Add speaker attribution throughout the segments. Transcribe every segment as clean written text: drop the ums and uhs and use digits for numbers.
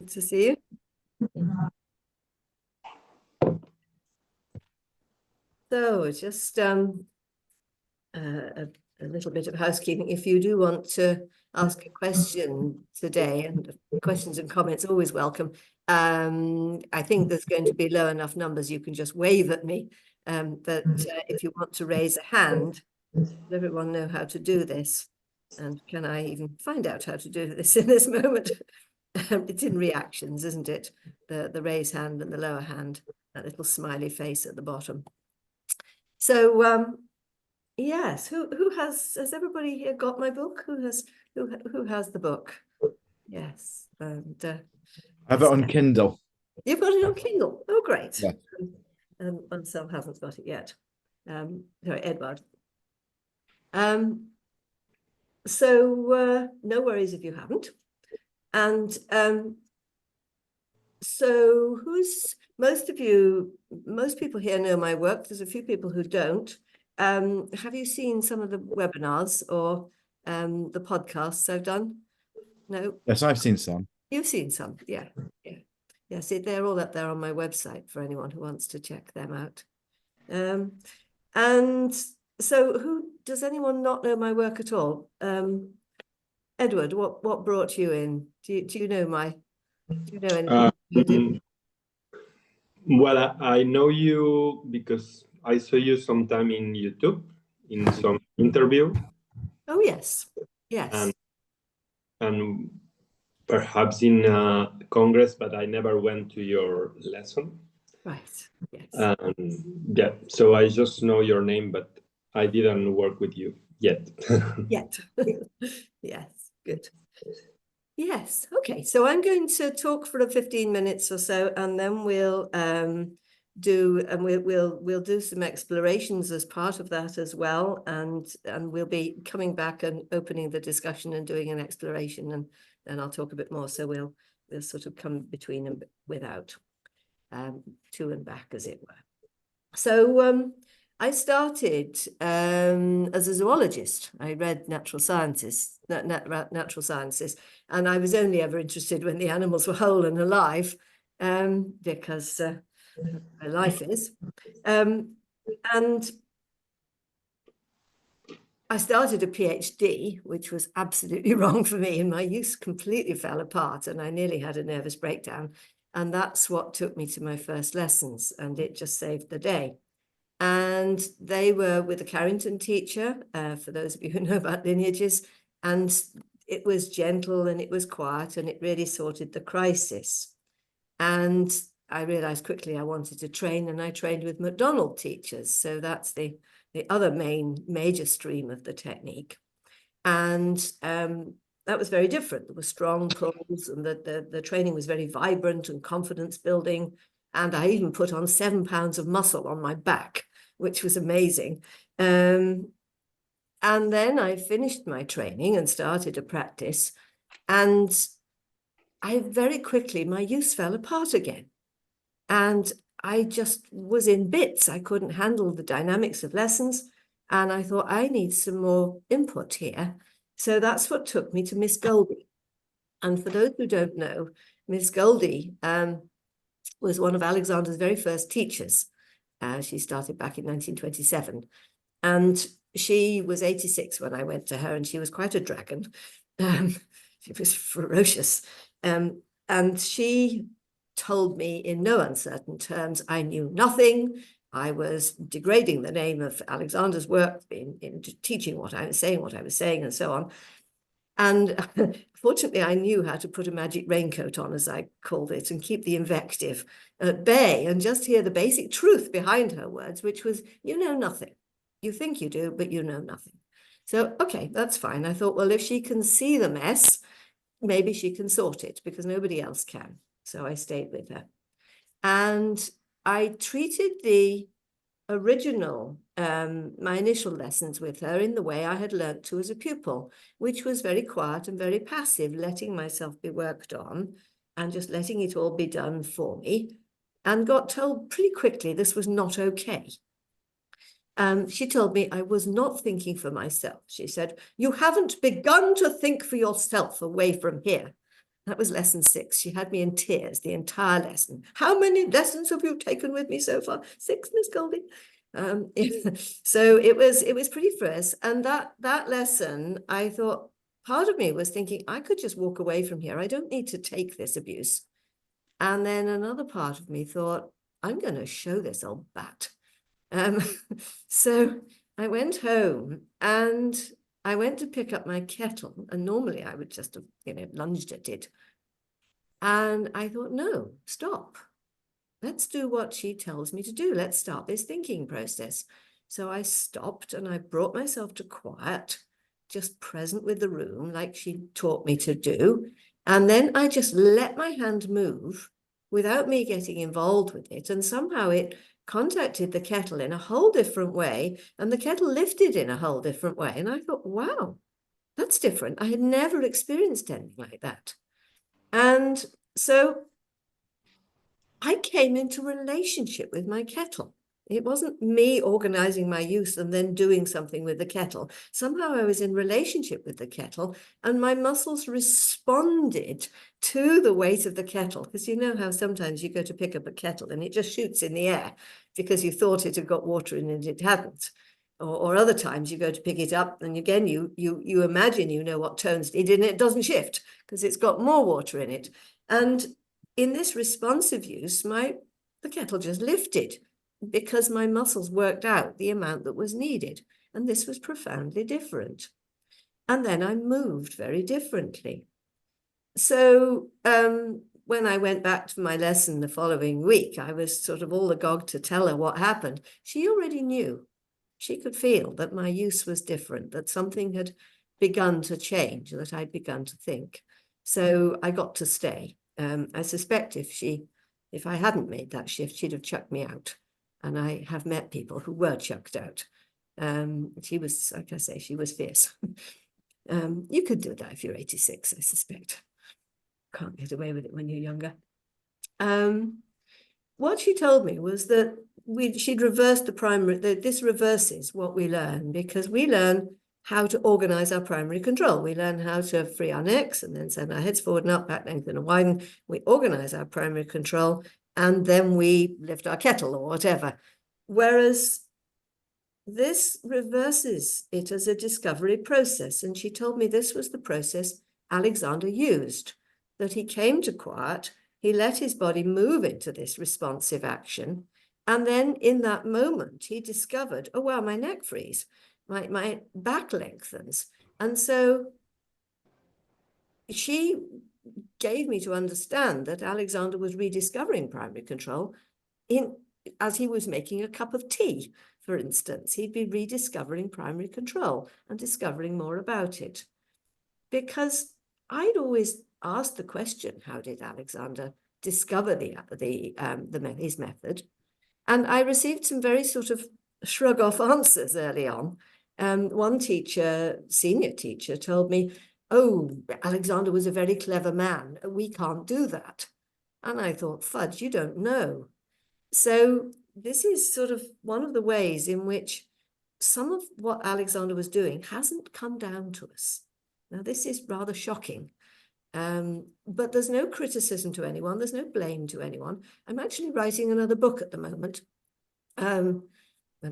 Speaker 1: Good to see you. So just a little bit of housekeeping. If you do want to ask a question today, and questions and comments always welcome. I think there's going to be low enough numbers you can just wave at me. But if you want to raise a hand, does everyone know how to do this? And can I even find out how to do this in this moment? It's in reactions, isn't it? The raise hand and the lower hand, that little smiley face at the bottom. So yes, who has everybody here got my book? Who has the book? Yes, and
Speaker 2: I have it on Kindle.
Speaker 1: You've got it on Kindle. Oh, great.
Speaker 2: Yeah.
Speaker 1: And Sam hasn't got it yet. Sorry, Edward. So no worries if you haven't. And so most people here know my work. There's a few people who don't. Have you seen some of the webinars or the podcasts I've done? No?
Speaker 2: Yes, I've seen some.
Speaker 1: You've seen some, yeah. Yeah, see, they're all up there on my website for anyone who wants to check them out. And so does anyone not know my work at all? Edward, what brought you in? Do you know anything?
Speaker 3: Well, I know you because I saw you sometime in YouTube in some interview.
Speaker 1: Oh, yes.
Speaker 3: And perhaps in Congress, but I never went to your lesson.
Speaker 1: Right, yes.
Speaker 3: Yeah, so I just know your name, but I didn't work with you yet.
Speaker 1: Yet. Yes, good. Yes, okay. So I'm going to talk for 15 minutes or so, and then we'll do some explorations as part of that as well, and we'll be coming back and opening the discussion and doing an exploration, and then I'll talk a bit more. So we'll sort of come between and without, to and back, as it were. So I started as a zoologist. I read natural sciences, and I was only ever interested when the animals were whole and alive, because my life is. And I started a PhD, which was absolutely wrong for me, and my use completely fell apart, and I nearly had a nervous breakdown. And that's what took me to my first lessons, and it just saved the day. And they were with a Carrington teacher, for those of you who know about lineages, and it was gentle and it was quiet and it really sorted the crisis. And I realized quickly I wanted to train, and I trained with McDonald teachers. So that's the other major stream of the technique. And that was very different. There were strong pulls, and the training was very vibrant and confidence building. And I even put on 7 pounds of muscle on my back, which was amazing. And then I finished my training and started to practice. And very quickly, my use fell apart again. And I just was in bits. I couldn't handle the dynamics of lessons. And I thought, I need some more input here. So that's what took me to Miss Goldie. And for those who don't know, Miss Goldie was one of Alexander's very first teachers. She started back in 1927. And she was 86 when I went to her, and she was quite a dragon. She was ferocious. And she told me in no uncertain terms I knew nothing. I was degrading the name of Alexander's work in teaching what I was saying, and so on. And fortunately, I knew how to put a magic raincoat on, as I called it, and keep the invective at bay and just hear the basic truth behind her words, which was, you know nothing. You think you do, but you know nothing. So, okay, that's fine. I thought, well, if she can see the mess, maybe she can sort it, because nobody else can. So I stayed with her. And I treated the original, my initial lessons with her in the way I had learnt to as a pupil, which was very quiet and very passive, letting myself be worked on and just letting it all be done for me, and got told pretty quickly this was not okay. She told me I was not thinking for myself. She said, "You haven't begun to think for yourself away from here." That was lesson 6. She had me in tears the entire lesson. How many lessons have you taken with me so far? 6, Miss Goldie. So it was pretty fierce. And that lesson, I thought, part of me was thinking, I could just walk away from here. I don't need to take this abuse. And then another part of me thought, I'm going to show this old bat. So I went home and I went to pick up my kettle, and normally I would just have, lunged at it. And I thought, no, stop. Let's do what she tells me to do. Let's start this thinking process. So I stopped and I brought myself to quiet, just present with the room like she taught me to do. And then I just let my hand move without me getting involved with it. And somehow it contacted the kettle in a whole different way, and the kettle lifted in a whole different way. And I thought, wow, that's different. I had never experienced anything like that. And so I came into relationship with my kettle. It wasn't me organizing my use and then doing something with the kettle. Somehow I was in relationship with the kettle, and my muscles responded to the weight of the kettle. Because you know how sometimes you go to pick up a kettle and it just shoots in the air because you thought it had got water in it and it hadn't. Or other times you go to pick it up and again you imagine you know what tones it is and it doesn't shift because it's got more water in it. And in this responsive use, the kettle just lifted because my muscles worked out the amount that was needed. And this was profoundly different. And then I moved very differently. So when I went back to my lesson the following week, I was sort of all agog to tell her what happened. She already knew. She could feel that my use was different, that something had begun to change, that I'd begun to think. So I got to stay. I suspect if I hadn't made that shift, she'd have chucked me out. And I have met people who were chucked out. She was, like I say, she was fierce. You could do that if you're 86, I suspect. Can't get away with it when you're younger. What she told me was that she'd reversed the primary, this reverses what we learn, because we learn how to organize our primary control. We learn how to free our necks and then send our heads forward and up, back, lengthen and widen. We organize our primary control and then we lift our kettle or whatever. Whereas this reverses it as a discovery process. And she told me this was the process Alexander used, that he came to quiet, he let his body move into this responsive action. And then in that moment, he discovered, oh, wow, my neck frees, my back lengthens. And so she gave me to understand that Alexander was rediscovering primary control as he was making a cup of tea, for instance. He'd be rediscovering primary control and discovering more about it. Because I'd always asked the question, how did Alexander discover his method? And I received some very sort of shrug-off answers early on. One teacher, senior teacher, told me, oh, Alexander was a very clever man. We can't do that. And I thought, fudge, you don't know. So this is sort of one of the ways in which some of what Alexander was doing hasn't come down to us. Now, this is rather shocking, but there's no criticism to anyone. There's no blame to anyone. I'm actually writing another book at the moment, when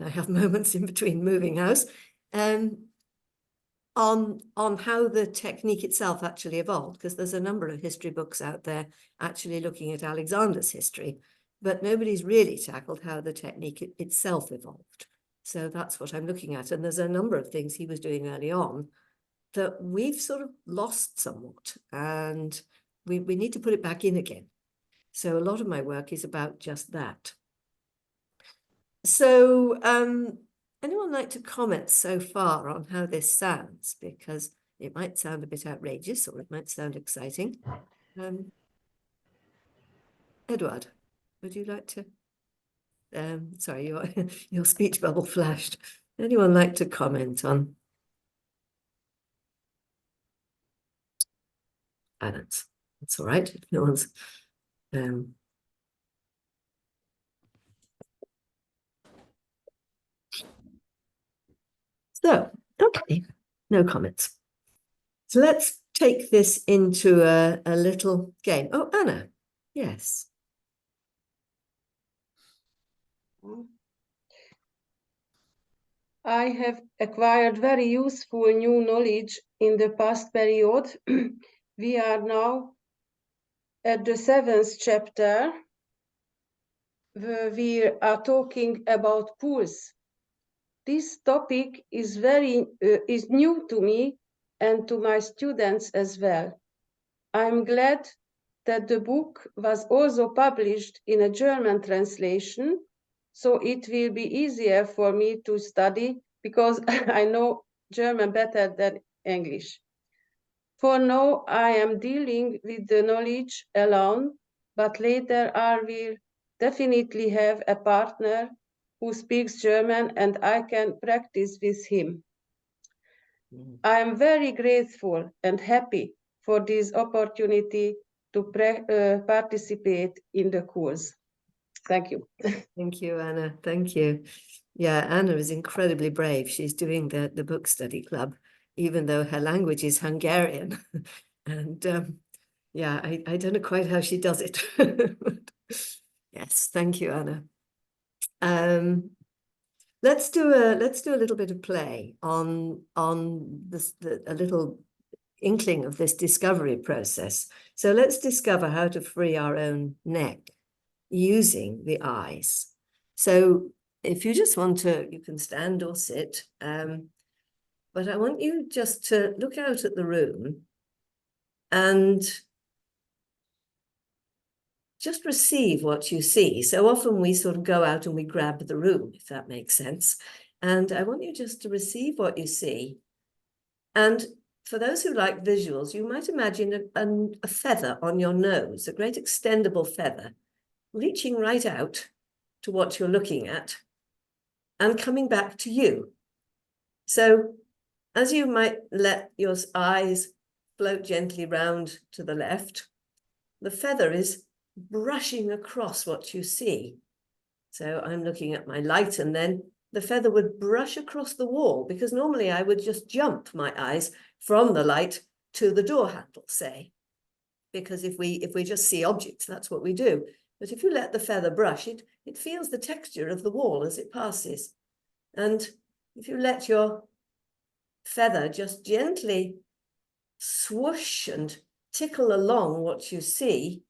Speaker 1: I have moments in between moving house, on how the technique itself actually evolved, because there's a number of history books out there actually looking at Alexander's history, but nobody's really tackled how the technique itself evolved. So that's what I'm looking at. And there's a number of things he was doing early on that we've sort of lost somewhat, and we need to put it back in again. So a lot of my work is about just that. So anyone like to comment so far on how this sounds? Because it might sound a bit outrageous or it might sound exciting. Edward, would you like to? Sorry, your speech bubble flashed. Anyone like to comment on? That's all right. If no one's. So, okay, no comments. So let's take this into a little game. Oh, Anna, yes.
Speaker 4: I have acquired very useful new knowledge in the past period. We are now at the 7th chapter, where we are talking about pools. This topic is is new to me and to my students as well. I'm glad that the book was also published in a German translation, so it will be easier for me to study because I know German better than English. For now, I am dealing with the knowledge alone, but later I will definitely have a partner who speaks German and I can practice with him. I am very grateful and happy for this opportunity to participate in the course. Thank you.
Speaker 1: Thank you, Anna. Thank you. Yeah, Anna is incredibly brave. She's doing the book study club, even though her language is Hungarian. And yeah, I don't know quite how she does it. Yes, thank you, Anna. Let's do a little bit of play on this, a little inkling of this discovery process. So let's discover how to free our own neck using the eyes. So if you just want to, you can stand or sit, but I want you just to look out at the room and just receive what you see. So often we sort of go out and we grab the room, if that makes sense. And I want you just to receive what you see. And for those who like visuals, you might imagine a feather on your nose, a great extendable feather, reaching right out to what you're looking at and coming back to you. So as you might let your eyes float gently round to the left, the feather is brushing across what you see. So I'm looking at my light and then the feather would brush across the wall, because normally I would just jump my eyes from the light to the door handle, say, because if we just see objects, that's what we do. But if you let the feather brush, it feels the texture of the wall as it passes. And if you let your feather just gently swoosh and tickle along what you see,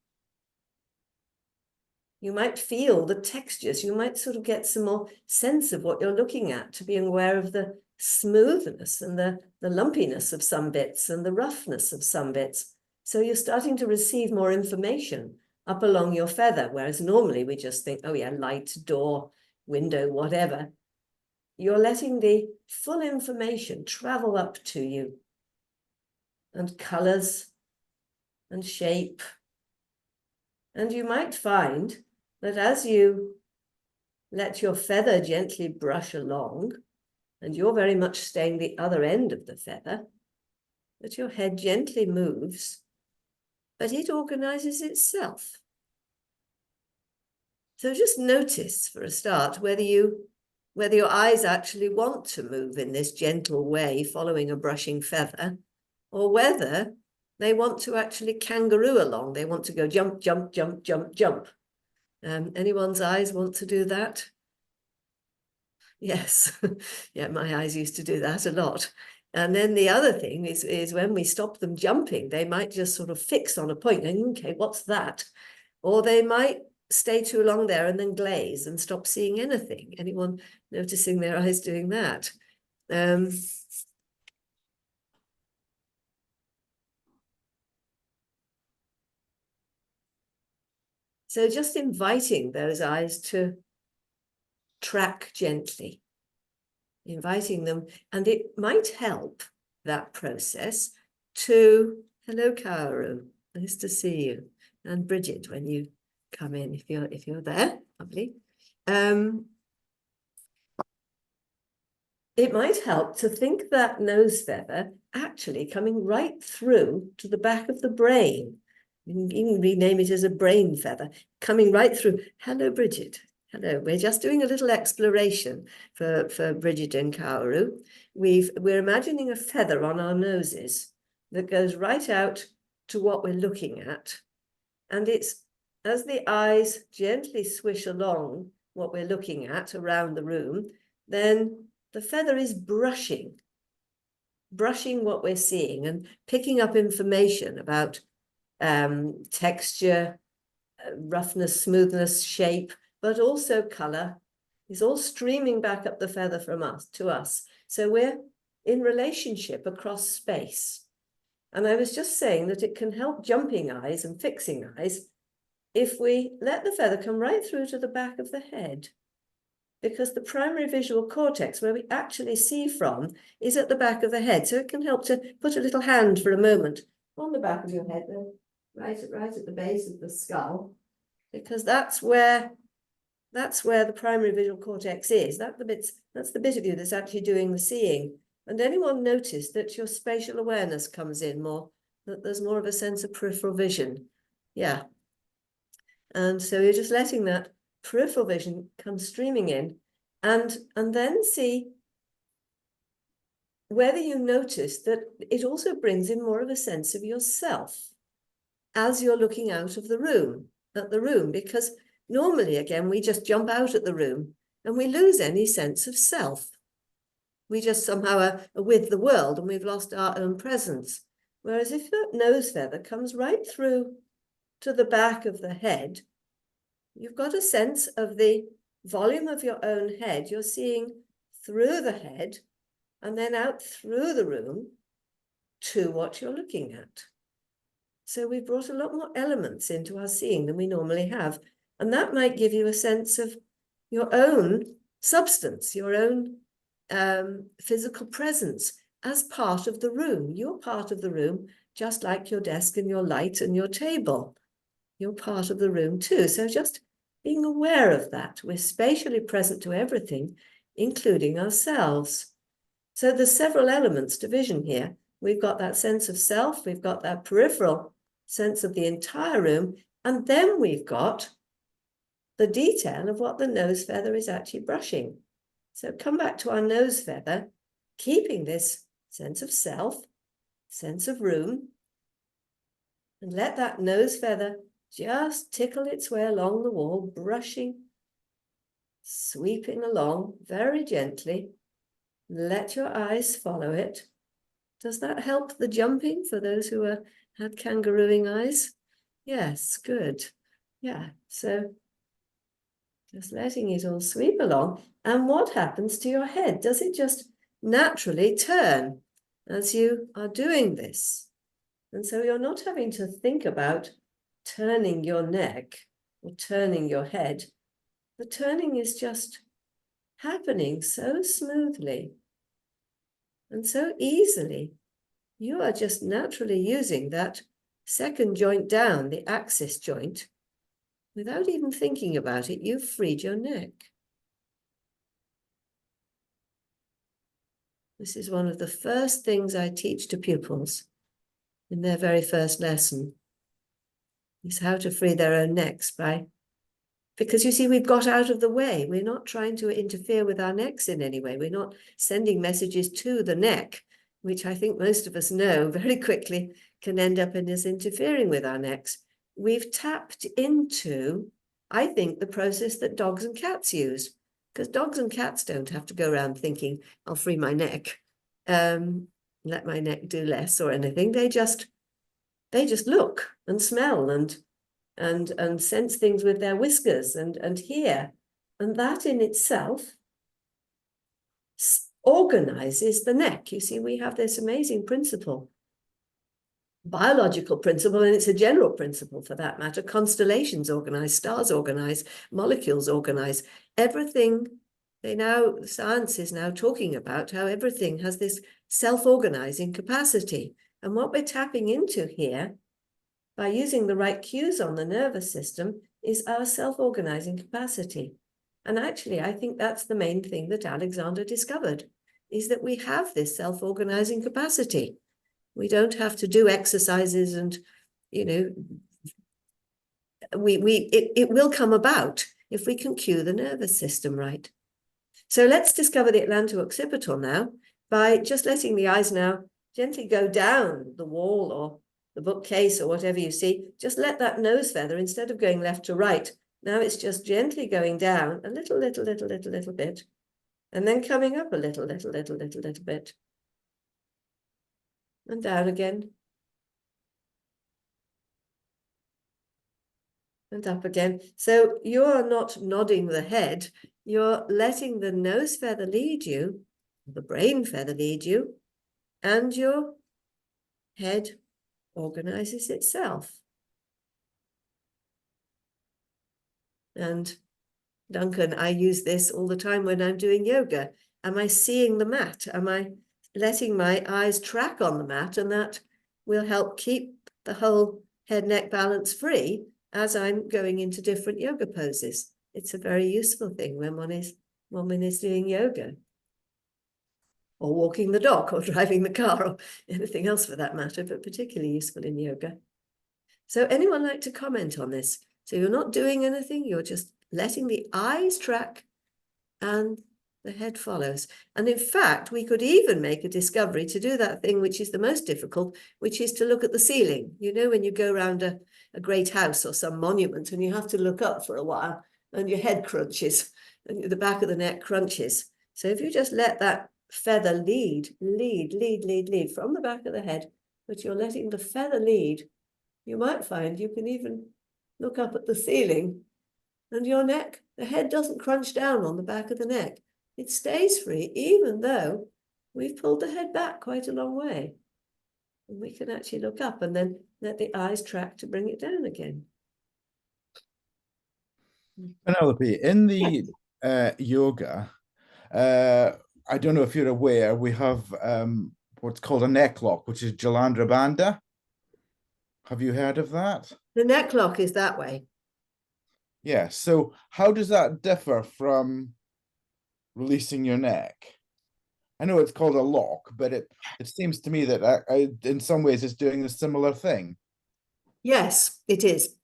Speaker 1: you might feel the textures. You might sort of get some more sense of what you're looking at, to be aware of the smoothness and the lumpiness of some bits and the roughness of some bits. So you're starting to receive more information up along your feather, whereas normally we just think, oh yeah, light, door, window, whatever. You're letting the full information travel up to you, and colors and shape. And you might find that as you let your feather gently brush along, and you're very much staying the other end of the feather, that your head gently moves, but it organizes itself. So just notice for a start whether your eyes actually want to move in this gentle way following a brushing feather, or whether they want to actually kangaroo along. They want to go jump, jump, jump, jump, jump. Anyone's eyes want to do that? Yes. Yeah, my eyes used to do that a lot. And then the other thing is when we stop them jumping, they might just sort of fix on a point and, okay, what's that? Or they might stay too long there and then glaze and stop seeing anything. Anyone noticing their eyes doing that? So just inviting those eyes to track gently, inviting them, and it might help that process to, hello, Kaoru, nice to see you, and Bridget, when you come in, if you're there, lovely. It might help to think that nose feather actually coming right through to the back of the brain. You can even rename it as a brain feather, coming right through. Hello, Bridget. Hello. We're just doing a little exploration for Bridget and Kaoru. We're imagining a feather on our noses, that goes right out to what we're looking at. And it's as the eyes gently swish along what we're looking at around the room, then the feather is brushing what we're seeing and picking up information about texture, roughness, smoothness, shape, but also color. It's all streaming back up the feather from us to us. So we're in relationship across space. And I was just saying that it can help jumping eyes and fixing eyes if we let the feather come right through to the back of the head, because the primary visual cortex, where we actually see from, is at the back of the head. So it can help to put a little hand for a moment on the back of your head, then right at the base of the skull, because that's where the primary visual cortex is. That's the bit of you that's actually doing the seeing. And anyone notice that your spatial awareness comes in more, that there's more of a sense of peripheral vision? Yeah. And so you're just letting that peripheral vision come streaming in, and then see whether you notice that it also brings in more of a sense of yourself as you're looking out of the room, because normally, again, we just jump out at the room and we lose any sense of self. We just somehow are with the world and we've lost our own presence. Whereas if that nose feather comes right through to the back of the head, you've got a sense of the volume of your own head. You're seeing through the head and then out through the room to what you're looking at. So we've brought a lot more elements into our seeing than we normally have. And that might give you a sense of your own substance, your own physical presence as part of the room. You're part of the room, just like your desk and your light and your table. You're part of the room too. So just being aware of that. We're spatially present to everything, including ourselves. So there's several elements to vision here. We've got that sense of self, we've got that peripheral sense of the entire room, and then we've got the detail of what the nose feather is actually brushing. So come back to our nose feather, keeping this sense of self, sense of room, and let that nose feather just tickle its way along the wall, brushing, sweeping along very gently. Let your eyes follow it. Does that help the jumping for those who had kangarooing eyes? Yes, good. Yeah, so just letting it all sweep along. And what happens to your head? Does it just naturally turn as you are doing this? And so you're not having to think about turning your neck or turning your head. The turning is just happening so smoothly and so easily. You are just naturally using that second joint down, the axis joint. Without even thinking about it, you've freed your neck. This is one of the first things I teach to pupils in their very first lesson, is how to free their own necks because you see, we've got out of the way. We're not trying to interfere with our necks in any way. We're not sending messages to the neck, which I think most of us know very quickly can end up in us interfering with our necks. We've tapped into, I think, the process that dogs and cats use, because dogs and cats don't have to go around thinking, I'll free my neck, let my neck do less or anything. They just look and smell and sense things with their whiskers and hear. And that in itself organizes the neck. You see, we have this amazing principle, biological principle, and it's a general principle for that matter. Constellations organize, stars organize, molecules organize. Everything, science is now talking about how everything has this self-organizing capacity. And what we're tapping into here, by using the right cues on the nervous system, is our self-organizing capacity. And actually, I think that's the main thing that Alexander discovered, is that we have this self-organizing capacity. We don't have to do exercises and, it will come about if we can cue the nervous system right. So let's discover the atlanto-occipital now by just letting the eyes now gently go down the wall or the bookcase or whatever you see, just let that nose feather, instead of going left to right, now it's just gently going down a little bit, and then coming up a little bit, and down again, and up again. So you're not nodding the head, you're letting the nose feather lead you, the brain feather lead you, and your head organizes itself. And Duncan, I use this all the time when I'm doing yoga. Am I seeing the mat? Am I letting my eyes track on the mat? And that will help keep the whole head neck balance free as I'm going into different yoga poses. It's a very useful thing when one is doing yoga, or walking the dog, or driving the car, or anything else for that matter, but particularly useful in yoga. So anyone like to comment on this? So you're not doing anything, you're just letting the eyes track and the head follows. And in fact, we could even make a discovery to do that thing which is the most difficult, which is to look at the ceiling. You know, when you go around a great house or some monument and you have to look up for a while and your head crunches and the back of the neck crunches. So if you just let that feather lead from the back of the head, but you're letting the feather lead, you might find you can even look up at the ceiling and your neck, the head doesn't crunch down on the back of the neck. It stays free, even though we've pulled the head back quite a long way. And we can actually look up and then let the eyes track to bring it down again.
Speaker 2: Penelope, in the yoga, I don't know if you're aware, we have what's called a neck lock, which is Jalandhara Bandha. Have you heard of that?
Speaker 1: The neck lock is that way.
Speaker 2: Yeah. So how does that differ from releasing your neck? I know it's called a lock, but it seems to me that in some ways it's doing a similar thing.
Speaker 1: Yes, it is.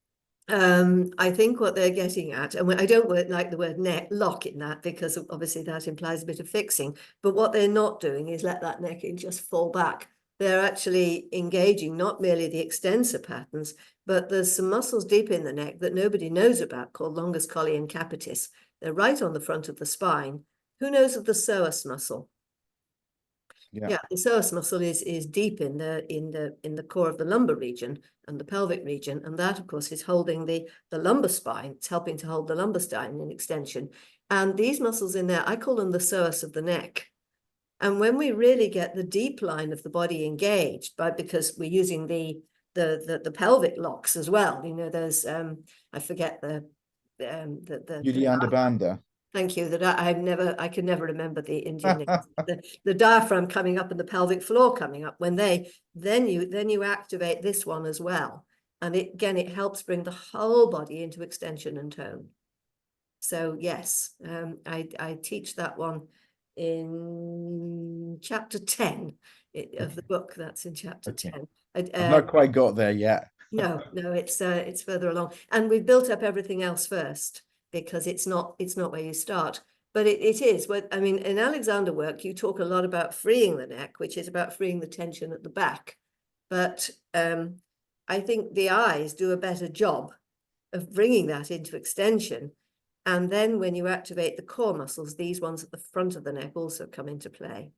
Speaker 1: I think what they're getting at, and I don't like the word neck lock in that, because obviously that implies a bit of fixing, but what they're not doing is let that neck in just fall back. They're actually engaging not merely the extensor patterns, but there's some muscles deep in the neck that nobody knows about called longus colli and capitis. They're right on the front of the spine. Who knows of the psoas muscle? Yeah, the psoas muscle is deep in the core of the lumbar region and the pelvic region, and that of course is holding the lumbar spine. It's helping to hold the lumbar spine in extension. And these muscles in there, I call them the psoas of the neck. And when we really get the deep line of the body engaged, because we're using the pelvic locks as well, you know, there's I forget the
Speaker 2: Uddiyana Bandha.
Speaker 1: Thank you. That I can never remember the Indian names. The diaphragm coming up and the pelvic floor coming up. When then you activate this one as well, and it helps bring the whole body into extension and tone. So yes, I teach that one in chapter 10 of the book. That's in chapter 10.
Speaker 2: I've not quite got there yet.
Speaker 1: No, it's further along, and we've built up everything else first, because it's not where you start, but it is. I mean, in Alexander work, you talk a lot about freeing the neck, which is about freeing the tension at the back. But I think the eyes do a better job of bringing that into extension. And then when you activate the core muscles, these ones at the front of the neck also come into play.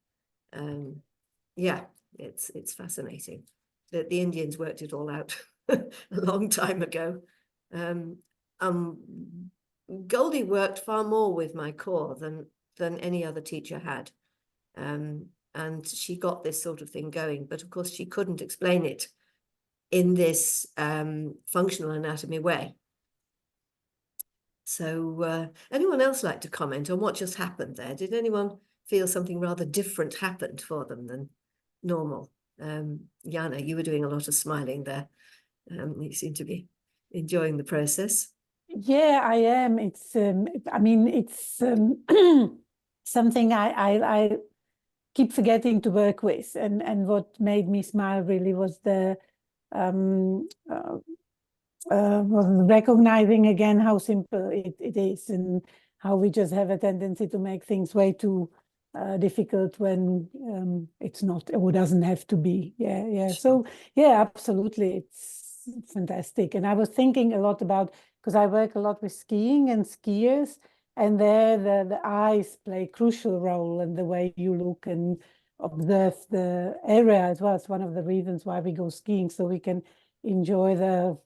Speaker 1: Yeah, it's fascinating that the Indians worked it all out a long time ago. Goldie worked far more with my core than any other teacher had. And she got this sort of thing going, but of course she couldn't explain it in this functional anatomy way. So anyone else like to comment on what just happened there? Did anyone feel something rather different happened for them than normal? Jana, you were doing a lot of smiling there. You seem to be enjoying the process.
Speaker 5: Yeah, I am. It's I mean, it's something I keep forgetting to work with, and what made me smile really was the recognizing again how simple it is, and how we just have a tendency to make things way too difficult when it's not or doesn't have to be. Yeah. So yeah, absolutely, it's fantastic. And I was thinking a lot about, because I work a lot with skiing and skiers, and there the eyes play a crucial role in the way you look and observe the area as well. It's one of the reasons why we go skiing, so we can enjoy the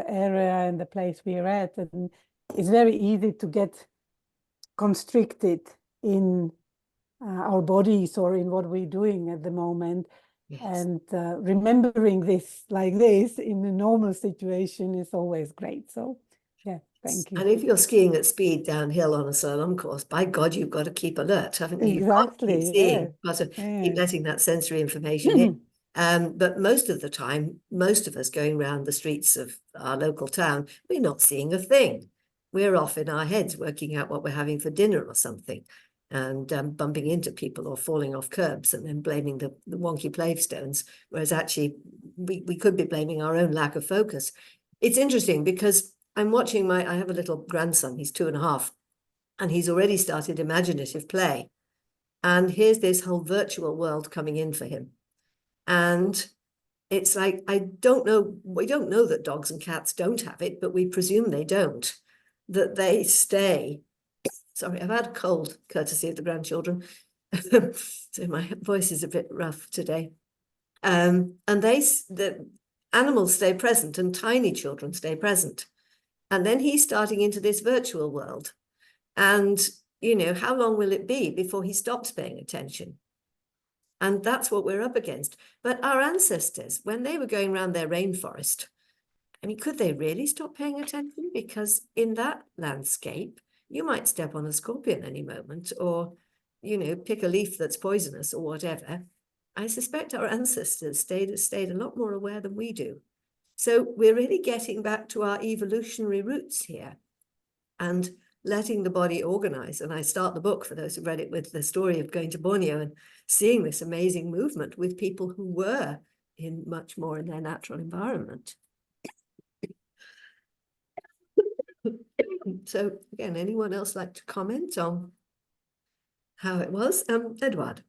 Speaker 5: area and the place we're at. And it's very easy to get constricted in our bodies or in what we're doing at the moment.
Speaker 1: Yes.
Speaker 5: And remembering this like this in a normal situation is always great. So yeah, thank you.
Speaker 1: And if you're skiing at speed downhill on a slalom course, by God, you've got to keep alert, haven't you? You've got to keep
Speaker 5: Exactly,
Speaker 1: seeing,
Speaker 5: yeah.
Speaker 1: you've got to keep
Speaker 5: Yeah.
Speaker 1: letting that sensory information in. But most of the time, most of us going around the streets of our local town, we're not seeing a thing. We're off in our heads working out what we're having for dinner or something, and bumping into people or falling off curbs and then blaming the wonky plavestones, whereas actually we could be blaming our own lack of focus. It's interesting because I'm watching I have a little grandson, he's 2.5, and he's already started imaginative play. And here's this whole virtual world coming in for him. And it's like, we don't know that dogs and cats don't have it, but we presume they don't, that they stay. Sorry, I've had a cold, courtesy of the grandchildren. So my voice is a bit rough today. And the animals stay present and tiny children stay present. And then he's starting into this virtual world. And, how long will it be before he stops paying attention? And that's what we're up against. But our ancestors, when they were going around their rainforest, I mean, could they really stop paying attention? Because in that landscape, you might step on a scorpion any moment, or, pick a leaf that's poisonous or whatever. I suspect our ancestors stayed a lot more aware than we do. So we're really getting back to our evolutionary roots here and letting the body organize. And I start the book, for those who read it, with the story of going to Borneo and seeing this amazing movement with people who were much more in their natural environment. So again, anyone else like to comment on how it was? Edward.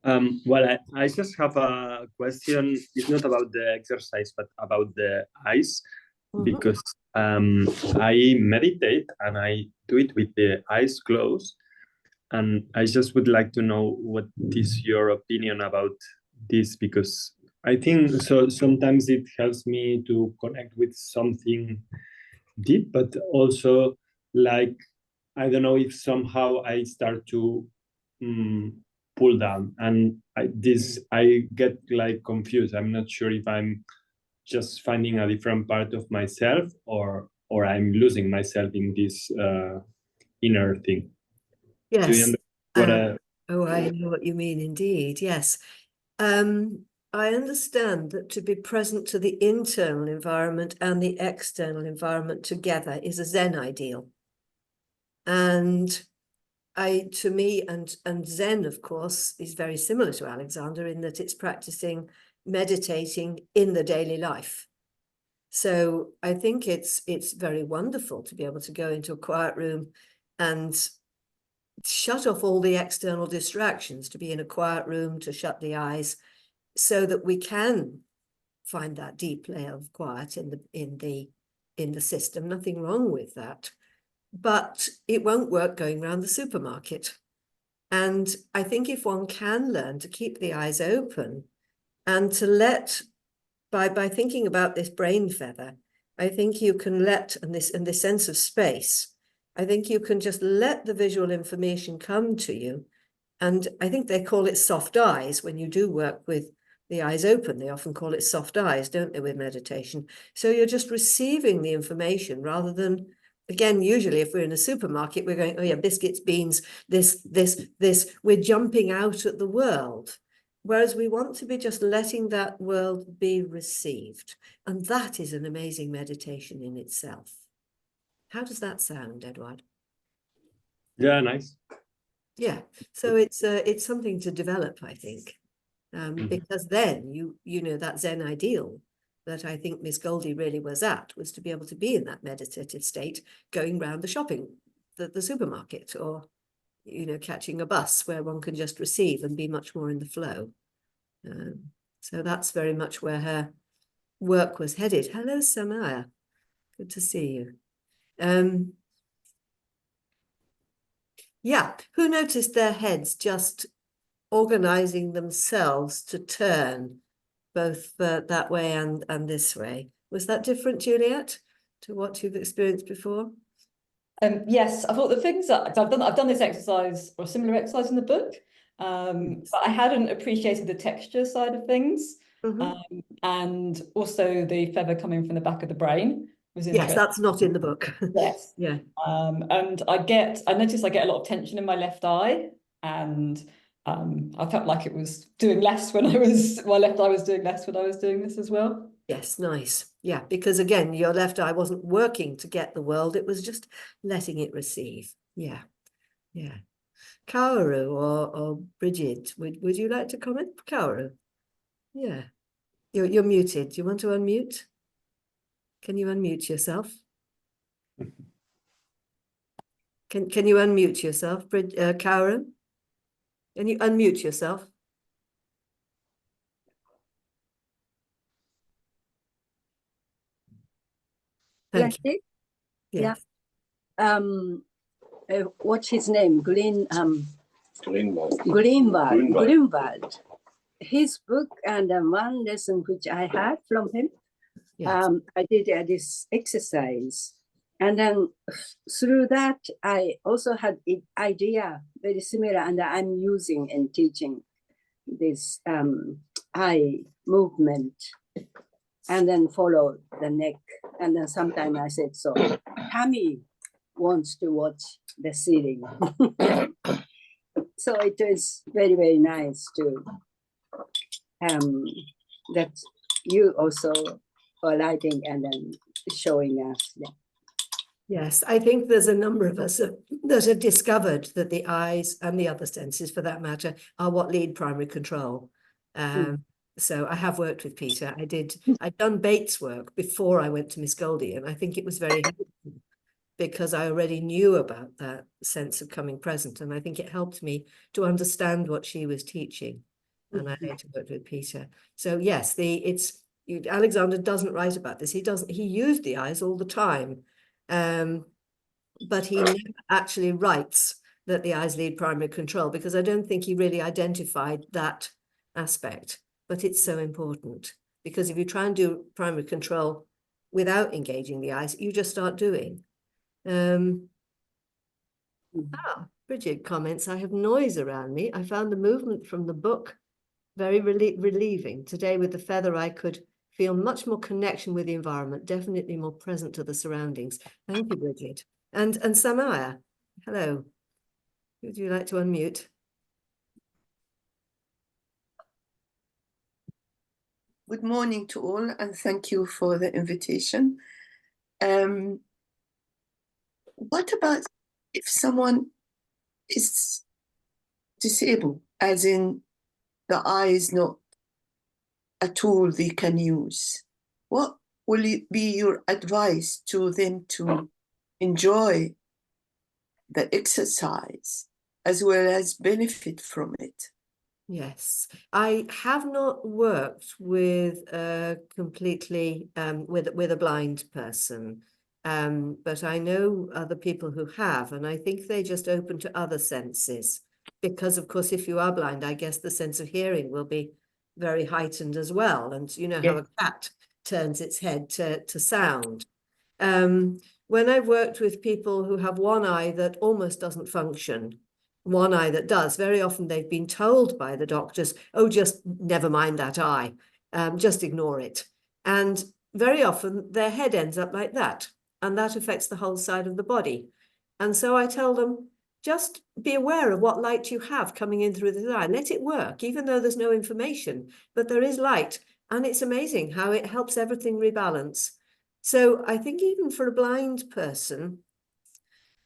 Speaker 3: Well, I just have a question. It's not about the exercise, but about the eyes, because I meditate and I do it with the eyes closed. And I just would like to know what is your opinion about this, because I think so sometimes it helps me to connect with something deep, but also, like, I don't know if somehow I start to pull down, and I get like confused. I'm not sure if I'm just finding a different part of myself, or I'm losing myself in this inner thing.
Speaker 1: Yes.
Speaker 3: Do you understand what
Speaker 1: I know what you mean, indeed. Yes. I understand that to be present to the internal environment and the external environment together is a Zen ideal. And to me, and Zen, of course, is very similar to Alexander in that it's practicing meditating in the daily life. So I think it's very wonderful to be able to go into a quiet room and shut off all the external distractions, to be in a quiet room, to shut the eyes, so that we can find that deep layer of quiet in the system. Nothing wrong with that. But it won't work going around the supermarket. And I think if one can learn to keep the eyes open and to let, by thinking about this brain feather, I think you can let, and this sense of space, I think you can just let the visual information come to you. And I think they call it soft eyes when you do work with the eyes open. They often call it soft eyes, don't they, with meditation? So you're just receiving the information rather than, again, usually if we're in a supermarket, we're going, oh yeah, biscuits, beans, this. We're jumping out at the world. Whereas we want to be just letting that world be received. And that is an amazing meditation in itself. How does that sound, Edward?
Speaker 3: Yeah, nice.
Speaker 1: Yeah, so it's something to develop, I think, because then you know that Zen ideal that I think Miss Goldie really was to be able to be in that meditative state, going round the shopping the supermarket, or, you know, catching a bus where one can just receive and be much more in the flow. So that's very much where her work was headed. Hello, Samaya. Good to see you. Yeah, who noticed their heads just organizing themselves to turn both that way and this way? Was that different, Juliet, to what you've experienced before?
Speaker 6: Yes, I thought the things that I've done this exercise or a similar exercise in the book, but I hadn't appreciated the texture side of things, and also the feather coming from the back of the brain was interesting.
Speaker 1: Yes, that's not in the book.
Speaker 6: Yes.
Speaker 1: Yeah.
Speaker 6: And I noticed I get a lot of tension in my left eye, and I felt like it was doing less when my left eye was doing less when I was doing this as well.
Speaker 1: Yes, nice. Yeah, because again, your left eye wasn't working to get the world, it was just letting it receive. Yeah, yeah. Kaoru or Bridget, would you like to comment? Kaoru? Yeah. You're muted. Do you want to unmute? Can you unmute yourself? Can you unmute yourself, Kaoru? Can you unmute yourself? Thank you.
Speaker 7: Plastic?
Speaker 1: Yes.
Speaker 7: Yeah. What's his name? Greenwald. His book and one lesson which I had from him,
Speaker 1: Yes.
Speaker 7: I did this exercise. And then through that, I also had an idea very similar, and I'm using and teaching this eye movement, and then follow the neck. And then sometimes I said, so Tammy wants to watch the ceiling. So it was very, very nice to that you also are lighting and then showing us. Yeah.
Speaker 1: Yes, I think there's a number of us that have discovered that the eyes and the other senses, for that matter, are what lead primary control. So I have worked with Peter. I'd done Bates' work before I went to Miss Goldie, and I think it was very helpful because I already knew about that sense of coming present, and I think it helped me to understand what she was teaching. And I later worked with Peter. So yes, Alexander doesn't write about this. He used the eyes all the time. But he never actually writes that the eyes lead primary control, because I don't think he really identified that aspect. But it's so important, because if you try and do primary control without engaging the eyes, you just start doing. Bridget comments, I have noise around me. I found the movement from the book very relieving. Today with the feather, I could feel much more connection with the environment, definitely more present to the surroundings. Thank you, Bridget. And Samaya, hello. Would you like to unmute?
Speaker 8: Good morning to all, and thank you for the invitation. What about if someone is disabled, as in the eye is not a tool they can use? What will be your advice to them to enjoy the exercise as well as benefit from it?
Speaker 1: Yes, I have not worked with completely with a blind person, but I know other people who have, and I think they just open to other senses, because of course, if you are blind, I guess the sense of hearing will be very heightened as well. And you know how a cat turns its head to sound. When I've worked with people who have one eye that almost doesn't function, one eye that does, very often they've been told by the doctors, oh, just never mind that eye, just ignore it. And very often their head ends up like that, and that affects the whole side of the body. And so I tell them, just be aware of what light you have coming in through the eye. Let it work, even though there's no information, but there is light. And it's amazing how it helps everything rebalance. So I think even for a blind person,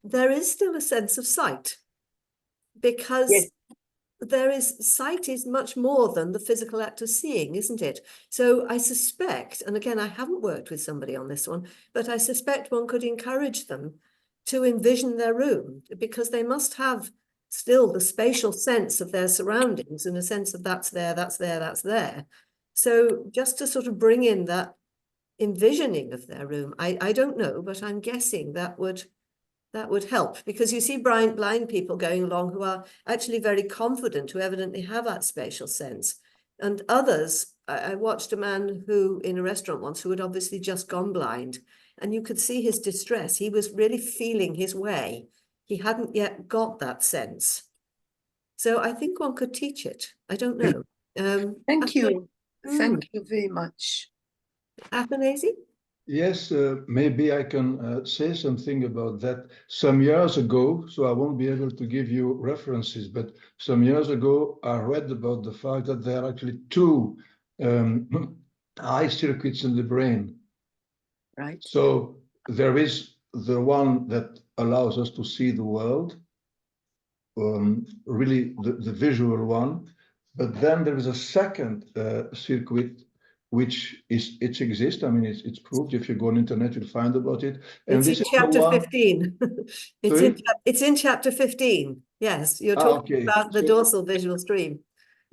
Speaker 1: there is still a sense of sight, because sight is much more than the physical act of seeing, isn't it? So I suspect, and again, I haven't worked with somebody on this one, but I suspect one could encourage them to envision their room, because they must have still the spatial sense of their surroundings and a sense of that's there, that's there, that's there. So just to sort of bring in that envisioning of their room, I don't know, but I'm guessing that would help, because you see blind people going along who are actually very confident, who evidently have that spatial sense. And others, I watched a man who in a restaurant once who had obviously just gone blind, and you could see his distress. He was really feeling his way. He hadn't yet got that sense. So I think one could teach it. I don't know.
Speaker 8: Thank you. Thank you very much.
Speaker 1: Athanasi?
Speaker 9: Yes, maybe I can say something about that. Some years ago, so I won't be able to give you references, but some years ago, I read about the fact that there are actually two eye circuits in the brain.
Speaker 8: Right.
Speaker 9: So there is the one that allows us to see the world, really the visual one, but then there is a second circuit which exists. I mean, it's proved. If you go on internet, you'll find about it. And
Speaker 1: It's
Speaker 9: this
Speaker 1: in
Speaker 9: is
Speaker 1: chapter
Speaker 9: the one,
Speaker 1: 15. It's in chapter 15. Yes, you're talking
Speaker 9: okay.
Speaker 1: about the dorsal visual stream.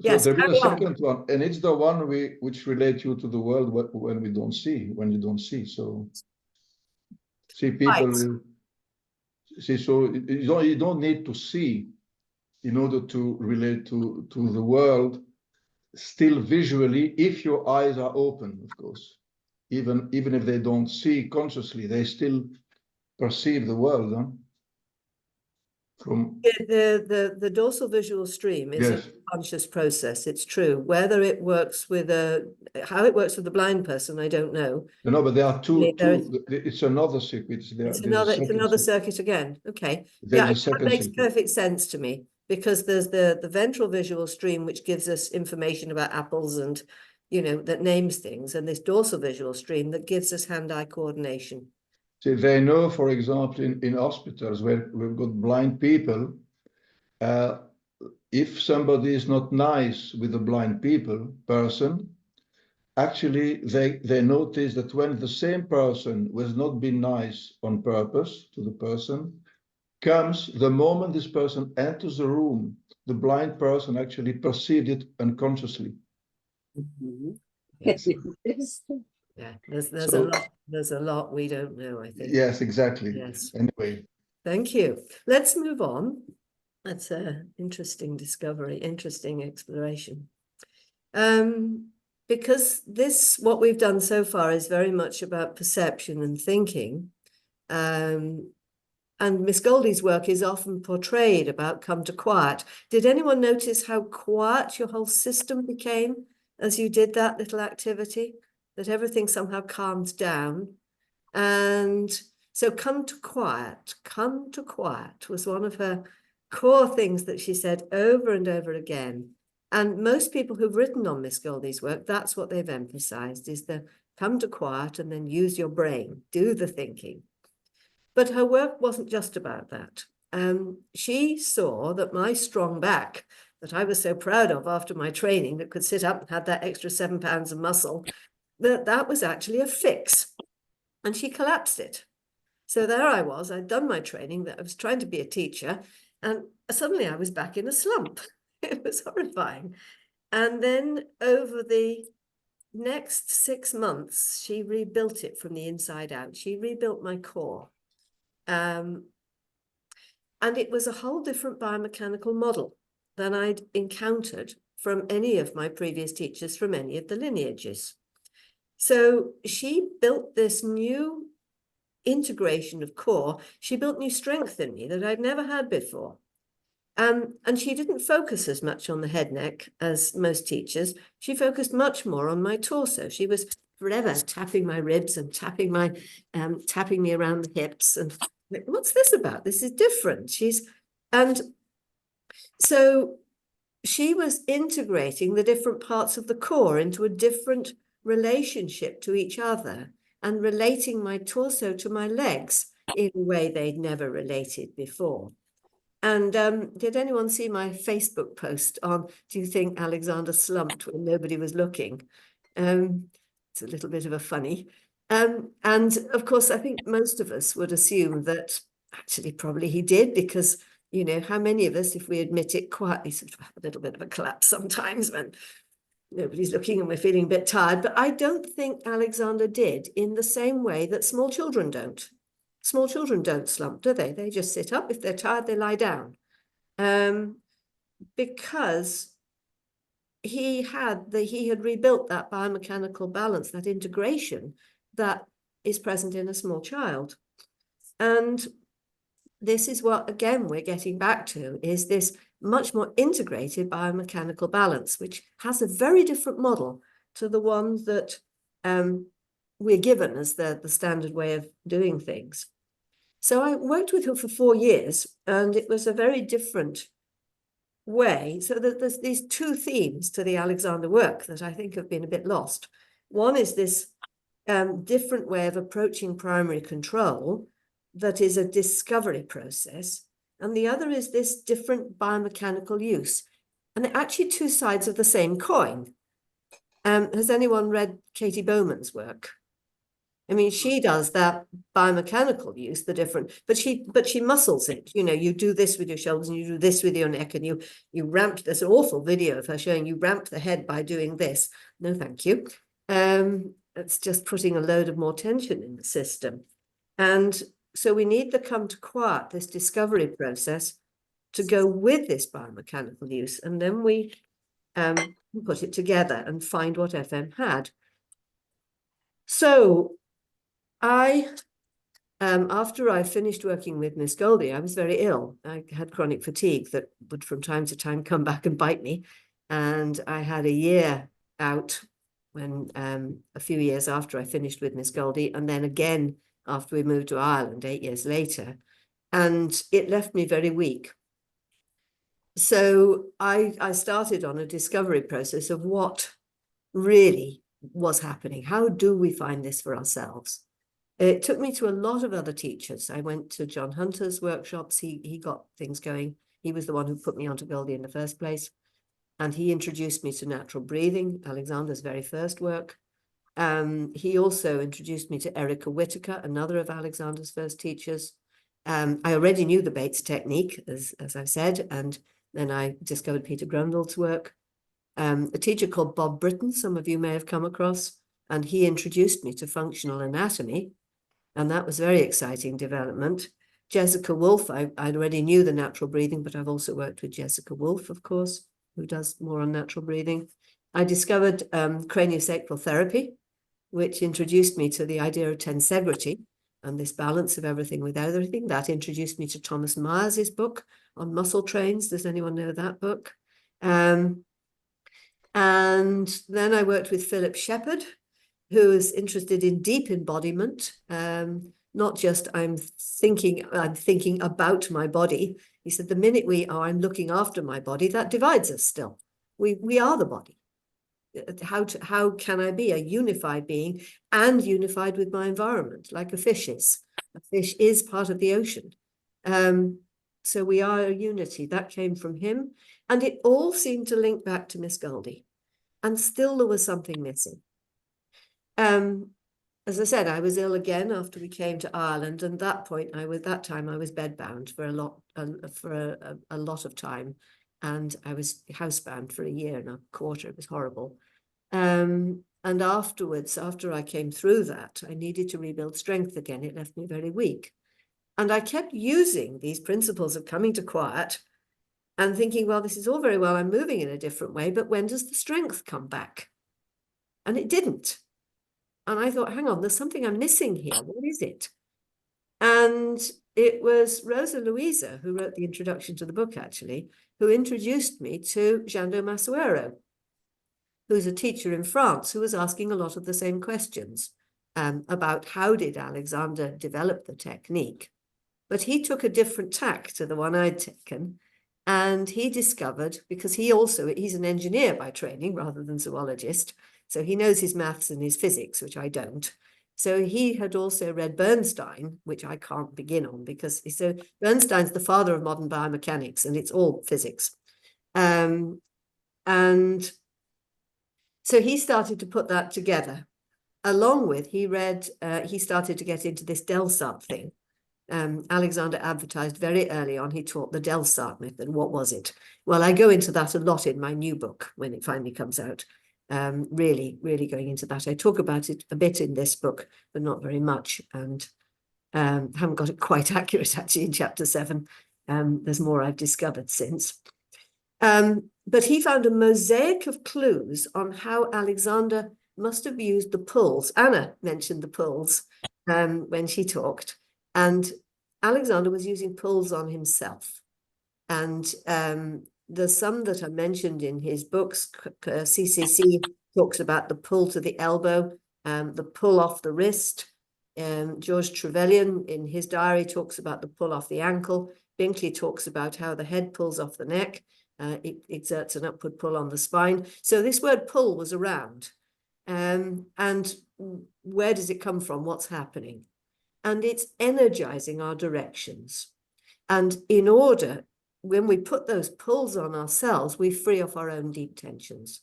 Speaker 9: So
Speaker 1: Yes,
Speaker 9: there is a
Speaker 1: carry on.
Speaker 9: second one, and it's the one which relates you to the world when we don't see, when you don't see. So see people,
Speaker 1: Right.
Speaker 9: see. So you don't need to see in order to relate to the world. Still visually, if your eyes are open, of course, even if they don't see consciously, they still perceive the world. Huh? From
Speaker 1: The dorsal visual stream is
Speaker 9: yes,
Speaker 1: a conscious process. It's true. Whether it works with how it works with the blind person, I don't know.
Speaker 9: no, but there are two.
Speaker 1: There is-
Speaker 9: It's another circuit.
Speaker 1: It's another circuit again. Okay.
Speaker 9: There's
Speaker 1: Yeah,
Speaker 9: a second
Speaker 1: that makes
Speaker 9: circuit.
Speaker 1: perfect sense to me, because there's the ventral visual stream, which gives us information about apples and, that names things, and this dorsal visual stream that gives us hand-eye coordination.
Speaker 9: See, they know, for example, in hospitals where we've got blind people, if somebody is not nice with a blind person, actually they notice that when the same person was not being nice on purpose to the person comes, the moment this person enters the room, the blind person actually perceived it unconsciously.
Speaker 7: Mm-hmm.
Speaker 1: Yes.
Speaker 7: Interesting.
Speaker 1: Yeah, there's a lot we don't know, I think.
Speaker 9: Yes, exactly.
Speaker 1: Yes.
Speaker 9: Anyway.
Speaker 1: Thank you. Let's move on. That's an interesting discovery, interesting exploration. Because what we've done so far is very much about perception and thinking. And Miss Goldie's work is often portrayed about come to quiet. Did anyone notice how quiet your whole system became as you did that little activity? That everything somehow calmed down. And so come to quiet was one of her core things that she said over and over again. And most people who've written on Miss Goldie's work, that's what they've emphasized, is the come to quiet and then use your brain, do the thinking. But her work wasn't just about that. She saw that my strong back, that I was so proud of after my training, that could sit up and had that extra 7 pounds of muscle, that was actually a fix. And she collapsed it. So there I was, I'd done my training, that I was trying to be a teacher, and suddenly I was back in a slump. It was horrifying. And then over the next 6 months, she rebuilt it from the inside out. She rebuilt my core. And it was a whole different biomechanical model than I'd encountered from any of my previous teachers from any of the lineages. So she built this new integration of core. She built new strength in me that I'd never had before. And she didn't focus as much on the head neck as most teachers. She focused much more on my torso. She was forever tapping my ribs and tapping me around the hips. And what's this about? This is different. And so she was integrating the different parts of the core into a different relationship to each other, and relating my torso to my legs in a way they'd never related before. And did anyone see my Facebook post on, do you think Alexander slumped when nobody was looking? It's a little bit of a funny. And of course, I think most of us would assume that actually, probably he did, because, you know, how many of us, if we admit it quietly, sort of have a little bit of a collapse sometimes when nobody's looking and we're feeling a bit tired. But I don't think Alexander did, in the same way that small children don't. Small children don't slump, do they? They just sit up. If they're tired, they lie down. Because he had rebuilt that biomechanical balance, that integration that is present in a small child. And this is what, again, we're getting back to, is this much more integrated biomechanical balance, which has a very different model to the one that we're given as the standard way of doing things. So I worked with her for 4 years, and it was a very different way. So there's these two themes to the Alexander work that I think have been a bit lost. One is this different way of approaching primary control that is a discovery process, and the other is this different biomechanical use. And they're actually two sides of the same coin. Has anyone read Katie Bowman's work? I mean, she does that biomechanical use, the different, but she muscles it. You know, you do this with your shoulders and you do this with your neck, and you ramp. There's an awful video of her showing you ramp the head by doing this. No, thank you. It's just putting a load of more tension in the system. And so we need the come to quiet, this discovery process, to go with this biomechanical use. And then we put it together and find what FM had. So after I finished working with Miss Goldie, I was very ill. I had chronic fatigue that would from time to time come back and bite me. And I had a year out when a few years after I finished with Miss Goldie, and then again after we moved to Ireland 8 years later. And it left me very weak. So I started on a discovery process of what really was happening. How do we find this for ourselves? It took me to a lot of other teachers. I went to John Hunter's workshops. He got things going. He was the one who put me onto Goldie in the first place. And he introduced me to natural breathing, Alexander's very first work. He also introduced me to Erica Whitaker, another of Alexander's first teachers. I already knew the Bates technique, as I said, and then I discovered Peter Grundle's work. A teacher called Bob Britton, some of you may have come across, and he introduced me to functional anatomy, and that was a very exciting development. Jessica Wolfe, I already knew the natural breathing, but I've also worked with Jessica Wolfe, of course, who does more on natural breathing. I discovered craniosacral therapy, which introduced me to the idea of tensegrity and this balance of everything with everything. That introduced me to Thomas Myers's book on muscle trains. Does anyone know that book? And then I worked with Philip Shepherd, who is interested in deep embodiment, not just I'm thinking about my body. He said, the minute I'm looking after my body, that divides us still. We are the body. How can I be a unified being and unified with my environment, like a fish is? A fish is part of the ocean. So we are a unity. That came from him. And it all seemed to link back to Miss Goldie. And still there was something missing. As I said, I was ill again after we came to Ireland, and that time I was bedbound for a lot of time, and I was housebound for a year and a quarter. It was horrible. And afterwards, after I came through that, I needed to rebuild strength again. It left me very weak, and I kept using these principles of coming to quiet and thinking, well, this is all very well. I'm moving in a different way, but when does the strength come back? And it didn't. And I thought, hang on, there's something I'm missing here. What is it? And it was Rosa Luisa, who wrote the introduction to the book, actually, who introduced me to Jando Masuero, who's a teacher in France, who was asking a lot of the same questions about how did Alexander develop the technique. But he took a different tack to the one I'd taken. And he discovered, because he's an engineer by training rather than zoologist, so he knows his maths and his physics, which I don't. So he had also read Bernstein, which I can't begin on, because Bernstein's the father of modern biomechanics, and it's all physics. And so he started to put that together, along with he started to get into this Delsart thing, Alexander advertised very early on, he taught the Delsart method. What was it? Well, I go into that a lot in my new book when it finally comes out. Really going into that. I talk about it a bit in this book, but not very much, and haven't got it quite accurate actually in chapter 7. There's more I've discovered since. But he found a mosaic of clues on how Alexander must have used the pulls. Anna mentioned the pulls when she talked, and Alexander was using pulls on himself. And there's some that are mentioned in his books. CCC talks about the pull to the elbow, the pull off the wrist. George Trevelyan in his diary talks about the pull off the ankle. Binkley talks about how the head pulls off the neck. It exerts an upward pull on the spine. So this word pull was around. And where does it come from? What's happening? And it's energizing our directions. And in order, when we put those pulls on ourselves, we free off our own deep tensions.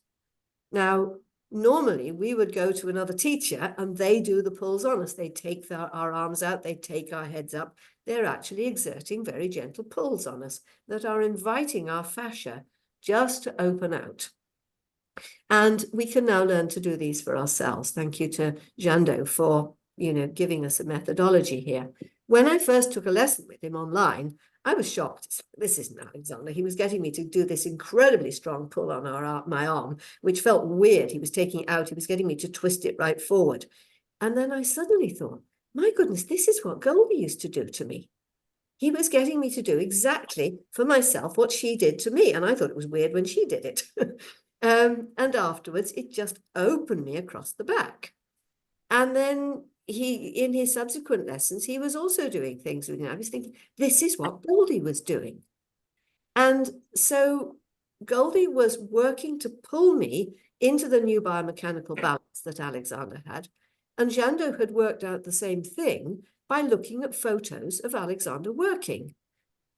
Speaker 1: Now, normally we would go to another teacher and they do the pulls on us. They take our arms out, they take our heads up. They're actually exerting very gentle pulls on us that are inviting our fascia just to open out. And we can now learn to do these for ourselves. Thank you to Jando for, giving us a methodology here. When I first took a lesson with him online, I was shocked. This isn't Alexander. He was getting me to do this incredibly strong pull on my arm, which felt weird. He was taking it out. He was getting me to twist it right forward. And then I suddenly thought, my goodness, this is what Goldie used to do to me. He was getting me to do exactly for myself what she did to me. And I thought it was weird when she did it. And afterwards, it just opened me across the back. And then in his subsequent lessons, he was also doing things with me. I was thinking, this is what Goldie was doing. And so Goldie was working to pull me into the new biomechanical balance that Alexander had. And Jando had worked out the same thing by looking at photos of Alexander working.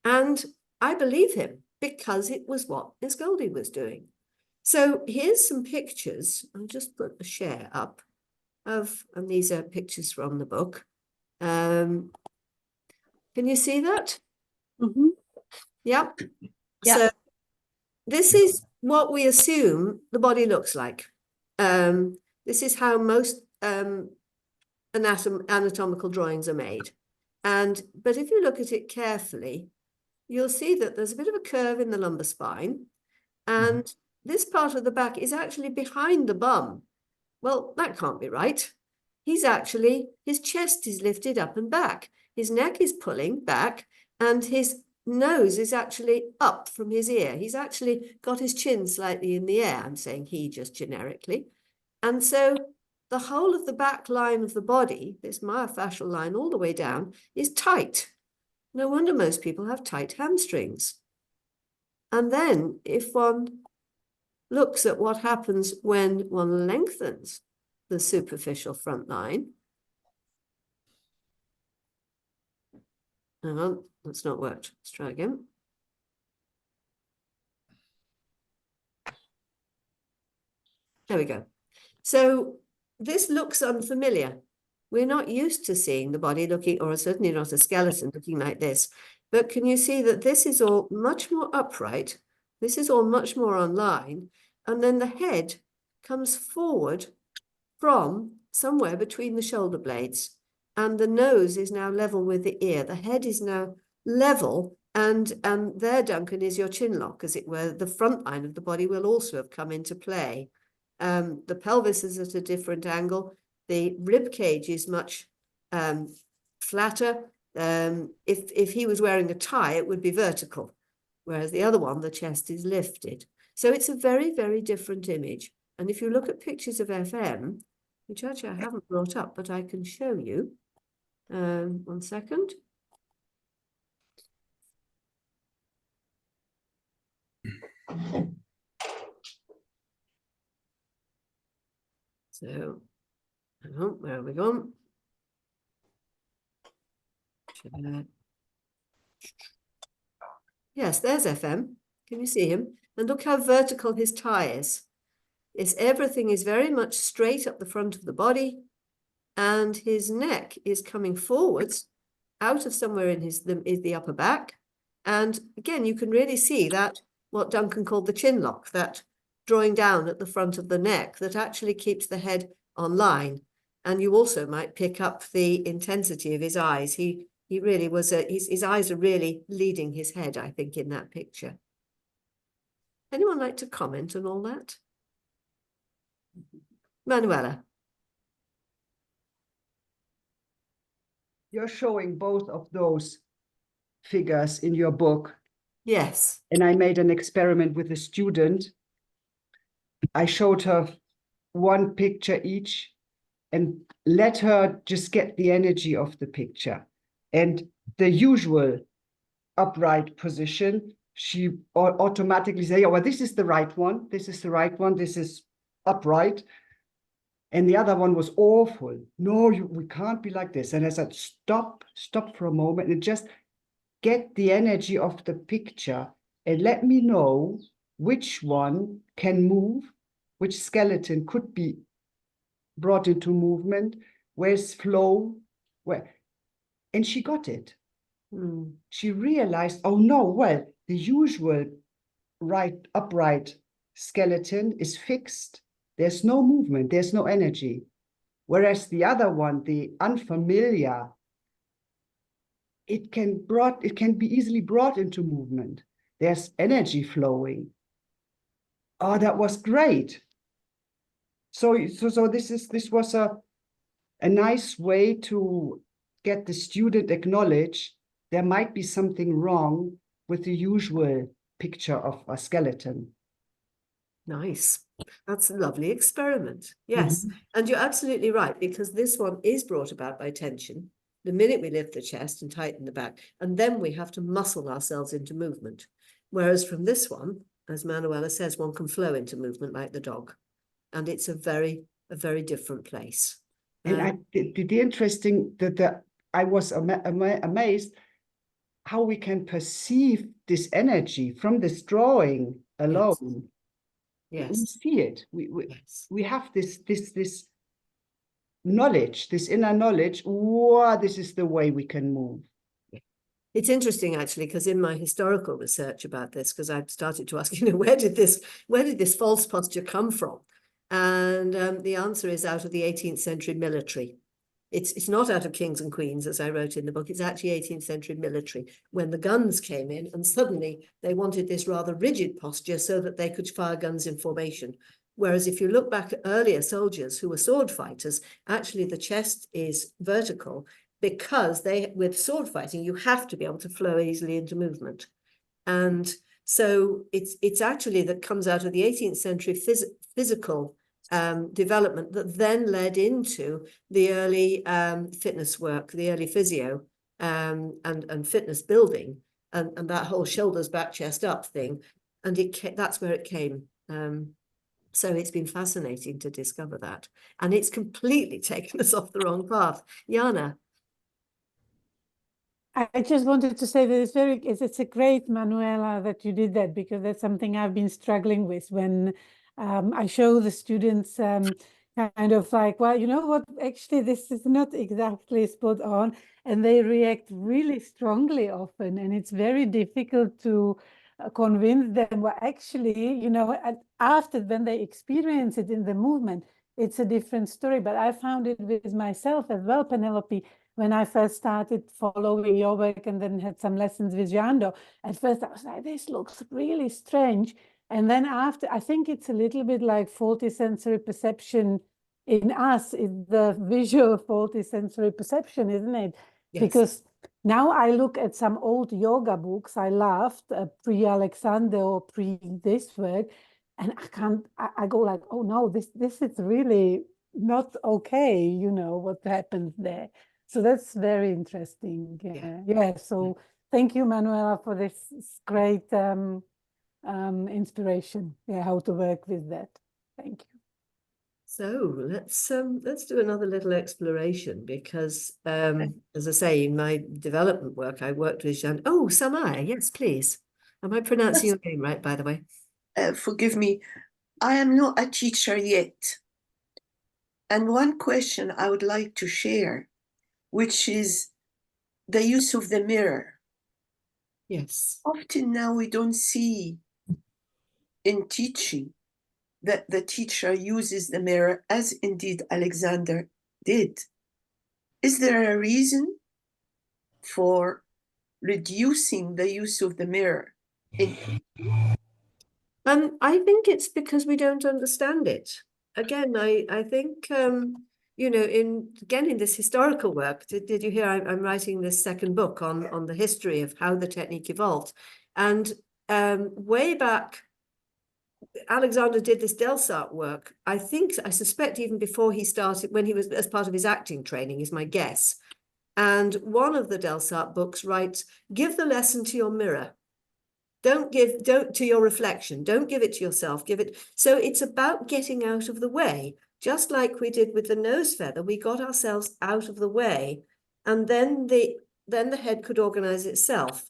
Speaker 1: And I believe him because it was what Miss Goldie was doing. So here's some pictures. I'll just put a share up and these are pictures from the book. Can you see that?
Speaker 7: Mm-hmm.
Speaker 1: Yep.
Speaker 7: Yeah.
Speaker 1: So this is what we assume the body looks like. This is how most anatomical drawings are made. But if you look at it carefully, you'll see that there's a bit of a curve in the lumbar spine. And this part of the back is actually behind the bum. Well, that can't be right. His chest is lifted up and back. His neck is pulling back and his nose is actually up from his ear. He's actually got his chin slightly in the air. I'm saying he just generically. And so the whole of the back line of the body, this myofascial line all the way down, is tight. No wonder most people have tight hamstrings. And then if one looks at what happens when one lengthens the superficial front line. Hang on, that's not worked. Let's try again. There we go. So this looks unfamiliar. We're not used to seeing the body looking, or certainly not a skeleton looking like this. But can you see that this is all much more upright? This is all much more on line. And then the head comes forward from somewhere between the shoulder blades. And the nose is now level with the ear. The head is now level. And there, Duncan, is your chin lock, as it were. The front line of the body will also have come into play. The pelvis is at a different angle. The rib cage is much flatter. If he was wearing a tie, it would be vertical, whereas the other one, the chest is lifted. So it's a very, very different image. And if you look at pictures of FM, which actually I haven't brought up, but I can show you. 1 second. So, hang on, where have we gone? Yes, there's FM. Can you see him? And look how vertical his tie is. Everything is very much straight up the front of the body, and his neck is coming forwards out of somewhere in is the upper back. And again, you can really see that what Duncan called the chin lock, that drawing down at the front of the neck that actually keeps the head on line. And you also might pick up the intensity of his eyes. He really was, his eyes are really leading his head, I think, in that picture. Anyone like to comment on all that? Manuela.
Speaker 10: You're showing both of those figures in your book.
Speaker 1: Yes.
Speaker 10: And I made an experiment with a student. I showed her one picture each and let her just get the energy of the picture. And the usual upright position, she automatically say, oh, well, this is the right one. This is the right one. This is upright. And the other one was awful. No, we can't be like this. And I said, stop for a moment and just get the energy of the picture and let me know which one can move, which skeleton could be brought into movement, where's flow, where. And she got it. She realized, oh no, well, the usual upright skeleton is fixed. There's no movement, there's no energy. Whereas the other one, the unfamiliar, it can be easily brought into movement. There's energy flowing. Oh, that was great. So this was a nice way to get the student acknowledge there might be something wrong with the usual picture of a skeleton.
Speaker 1: Nice. That's a lovely experiment. Yes. And you're absolutely right, because this one is brought about by tension. The minute we lift the chest and tighten the back, and then we have to muscle ourselves into movement. Whereas from this one, as Manuela says, one can flow into movement like the dog. And it's a very different place.
Speaker 10: And the interesting that I was amazed how we can perceive this energy from this drawing alone.
Speaker 1: Yes.
Speaker 10: We see it. We have this knowledge, this inner knowledge. Wow, this is the way we can move.
Speaker 1: It's interesting, actually, because in my historical research about this, because I've started to ask, where did this false posture come from? And the answer is out of the 18th century military. It's not out of kings and queens, as I wrote in the book. It's actually 18th century military, when the guns came in and suddenly they wanted this rather rigid posture so that they could fire guns in formation. Whereas if you look back at earlier soldiers who were sword fighters, actually the chest is vertical, because with sword fighting, you have to be able to flow easily into movement. And so it's actually that comes out of the 18th century physical development that then led into the early fitness work, the early physio and fitness building, and that whole shoulders back, chest up thing. And that's where it came. So it's been fascinating to discover that. And it's completely taken us off the wrong path. Jana.
Speaker 5: I just wanted to say that it's a great, Manuela, that you did that, because that's something I've been struggling with when I show the students kind of like, well, you know what, actually this is not exactly spot on, and they react really strongly often, and it's very difficult to convince them, well, actually, after when they experience it in the movement, it's a different story. But I found it with myself as well, Penelope, when I first started following your work and then had some lessons with Jando. At first I was like, this looks really strange. And then after, I think it's a little bit like faulty sensory perception in us, is the visual faulty sensory perception, isn't it? Yes. Because now I look at some old yoga books I loved, pre-Alexander or pre this work, and I go like, oh no, this is really not okay, what happens there. So that's very interesting. Yeah. So thank you, Manuela, for this great inspiration. Yeah, how to work with that. Thank you.
Speaker 1: So let's do another little exploration, because as I say, in my development work, I worked with Jean. Oh, Samaya, yes, please. Am I pronouncing your name right, by the way?
Speaker 8: Forgive me. I am not a teacher yet. And one question I would like to share, which is the use of the mirror.
Speaker 1: Yes.
Speaker 8: Often now we don't see in teaching that the teacher uses the mirror, as indeed Alexander did. Is there a reason for reducing the use of the mirror?
Speaker 1: I think it's because we don't understand it. Again, I think, you know, in this historical work, did you hear I'm writing this second book on the history of how the technique evolved. And way back, Alexander did this Delsart work, I suspect even before he started, when he was as part of his acting training, is my guess. And one of the Delsart books writes, give the lesson to your mirror. Don't to your reflection. Don't give it to yourself. Give it. So it's about getting out of the way, just like we did with the nose feather. We got ourselves out of the way, and then the head could organize itself.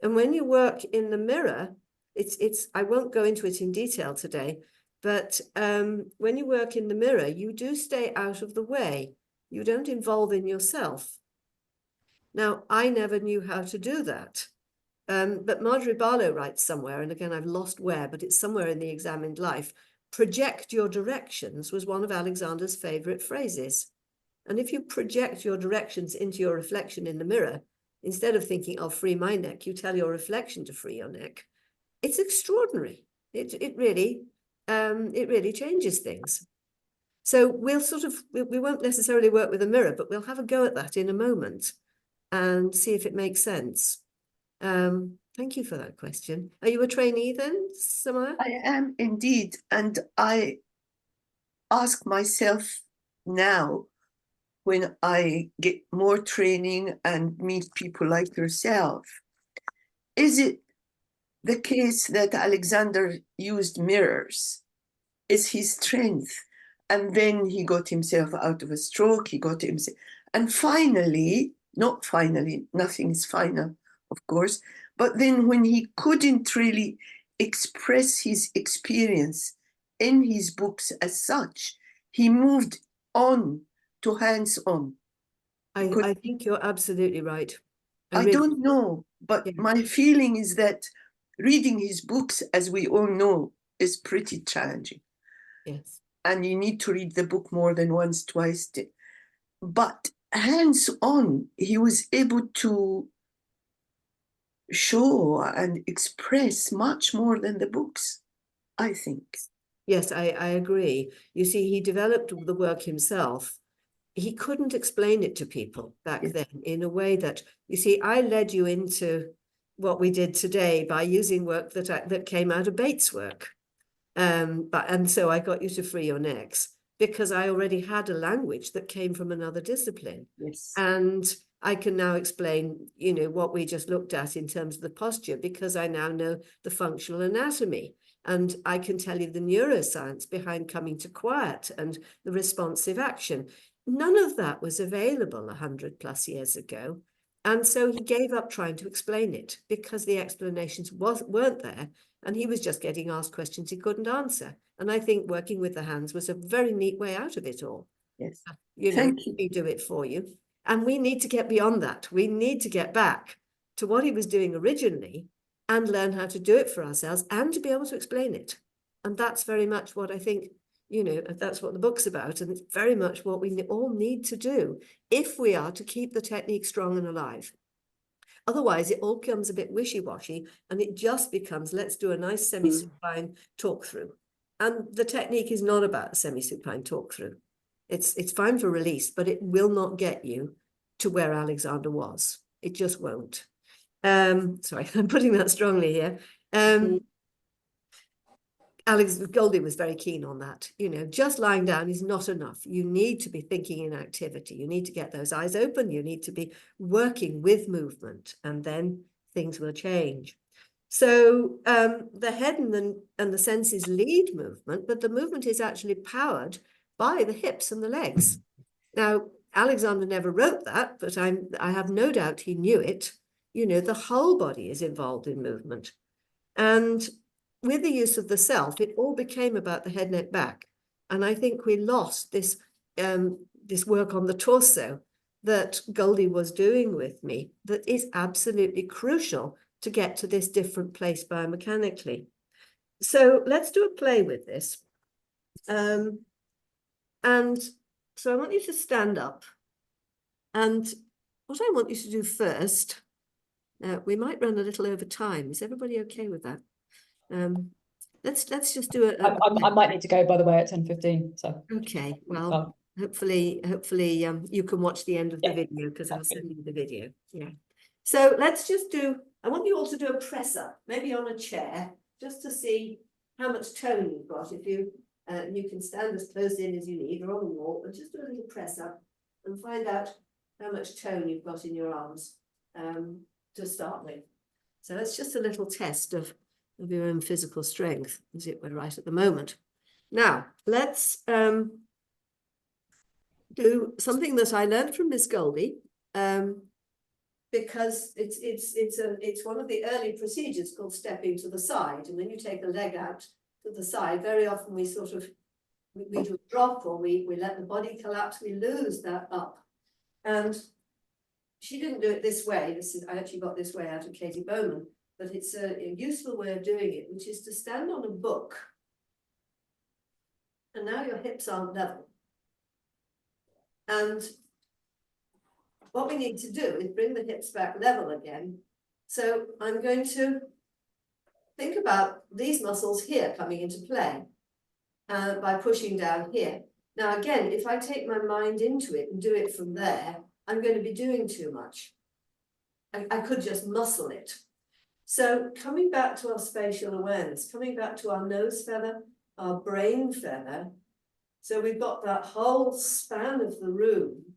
Speaker 1: And when you work in the mirror, it's I won't go into it in detail today, but when you work in the mirror, you do stay out of the way. You don't involve in yourself. Now, I never knew how to do that. But Marjorie Barlow writes somewhere, and again, I've lost where, but it's somewhere in the Examined Life, project your directions was one of Alexander's favorite phrases. And if you project your directions into your reflection in the mirror, instead of thinking, I'll free my neck, you tell your reflection to free your neck. It's extraordinary. It really changes things. So we'll we won't necessarily work with a mirror, but we'll have a go at that in a moment and see if it makes sense. Thank you for that question. Are you a trainee then, Samaya?
Speaker 8: I am indeed, and I ask myself now, when I get more training and meet people like yourself, is it the case that Alexander used mirrors? Is his strength? And then he got himself out of a stroke, he got himself, and finally, not finally, nothing is final, of course, but then when he couldn't really express his experience in his books as such, he moved on to hands-on.
Speaker 1: I think you're absolutely right.
Speaker 8: I don't know, but my feeling is that reading his books, as we all know, is pretty challenging.
Speaker 1: Yes.
Speaker 8: And you need to read the book more than once, twice. But hands-on, he was able to show and express much more than the books, I think.
Speaker 1: Yes, I agree. You see, he developed the work himself. He couldn't explain it to people back then in a way that, you see, I led you into what we did today by using work that came out of Bates' work. And so I got you to free your necks because I already had a language that came from another discipline.
Speaker 7: Yes.
Speaker 1: And I can now explain, you know, what we just looked at in terms of the posture, because I now know the functional anatomy. And I can tell you the neuroscience behind coming to quiet and the responsive action. None of that was available 100+ years ago. And so he gave up trying to explain it because the explanations weren't there. And he was just getting asked questions he couldn't answer. And I think working with the hands was a very neat way out of it all.
Speaker 8: Yes.
Speaker 1: You know,
Speaker 8: Thank you.
Speaker 1: we do it for you. And we need to get beyond that. We need to get back to what he was doing originally and learn how to do it for ourselves and to be able to explain it. And that's very much what I think, you know, that's what the book's about. And it's very much what we all need to do if we are to keep the technique strong and alive. Otherwise, it all becomes a bit wishy-washy and it just becomes, let's do a nice semi-supine talk through. And the technique is not about a semi-supine talk through. It's fine for release, but it will not get you to where Alexander was. It just won't. Sorry, I'm putting that strongly here. Alex Goldie was very keen on that. You know, just lying down is not enough. You need to be thinking in activity. You need to get those eyes open. You need to be working with movement, and then things will change. So the head and the senses lead movement, but the movement is actually powered by the hips and the legs. Now, Alexander never wrote that, but I have no doubt he knew it. You know, the whole body is involved in movement. And with the use of the self, it all became about the head, neck, back. And I think we lost this, this work on the torso that Goldie was doing with me that is absolutely crucial to get to this different place biomechanically. So let's do a play with this. And so I want you to stand up. And what I want you to do first, we might run a little over time. Is everybody okay with that? Let's just do
Speaker 6: I might need to go, by the way, at 10:15. So
Speaker 1: okay, well, hopefully you can watch the end of the video because I'll send you the video. Yeah. So let's just do, I want you all to do a press up, maybe on a chair, just to see how much tone you've got. If you can stand as close in as you need or on the wall, and just do a little press up and find out how much tone you've got in your arms to start with. So that's just a little test of your own physical strength, as it were, right at the moment. Now, let's do something that I learned from Miss Goldie, because it's one of the early procedures called stepping to the side. And when you take a leg out to the side, very often we sort of, we do a drop, or we let the body collapse, we lose that up. And she didn't do it this way. I actually got this way out of Katie Bowman, but it's a useful way of doing it, which is to stand on a book. And now your hips aren't level. And what we need to do is bring the hips back level again. So I'm going to think about these muscles here coming into play by pushing down here. Now, again, if I take my mind into it and do it from there, I'm going to be doing too much. I could just muscle it. So coming back to our spatial awareness, coming back to our nose feather, our brain feather. So we've got that whole span of the room.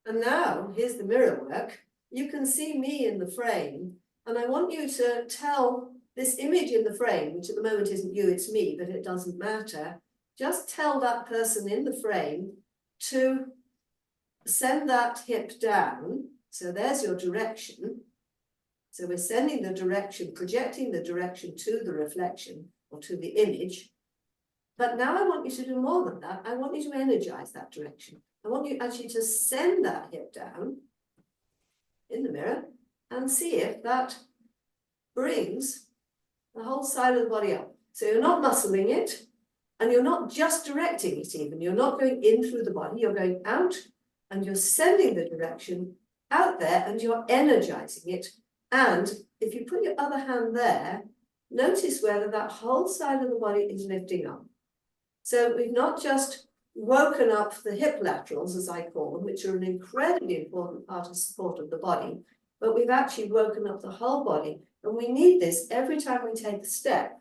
Speaker 1: And now here's the mirror work. You can see me in the frame. And I want you to tell this image in the frame, which at the moment isn't you, it's me, but it doesn't matter. Just tell that person in the frame to send that hip down. So there's your direction. So we're sending the direction, projecting the direction to the reflection or to the image. But now I want you to do more than that. I want you to energize that direction. I want you actually to send that hip down in the mirror and see if that brings the whole side of the body up. So you're not muscling it, and you're not just directing it even. You're not going in through the body, you're going out and you're sending the direction out there and you're energizing it. And if you put your other hand there, notice whether that whole side of the body is lifting up. So we've not just woken up the hip laterals, as I call them, which are an incredibly important part of support of the body, but we've actually woken up the whole body. And we need this every time we take a step.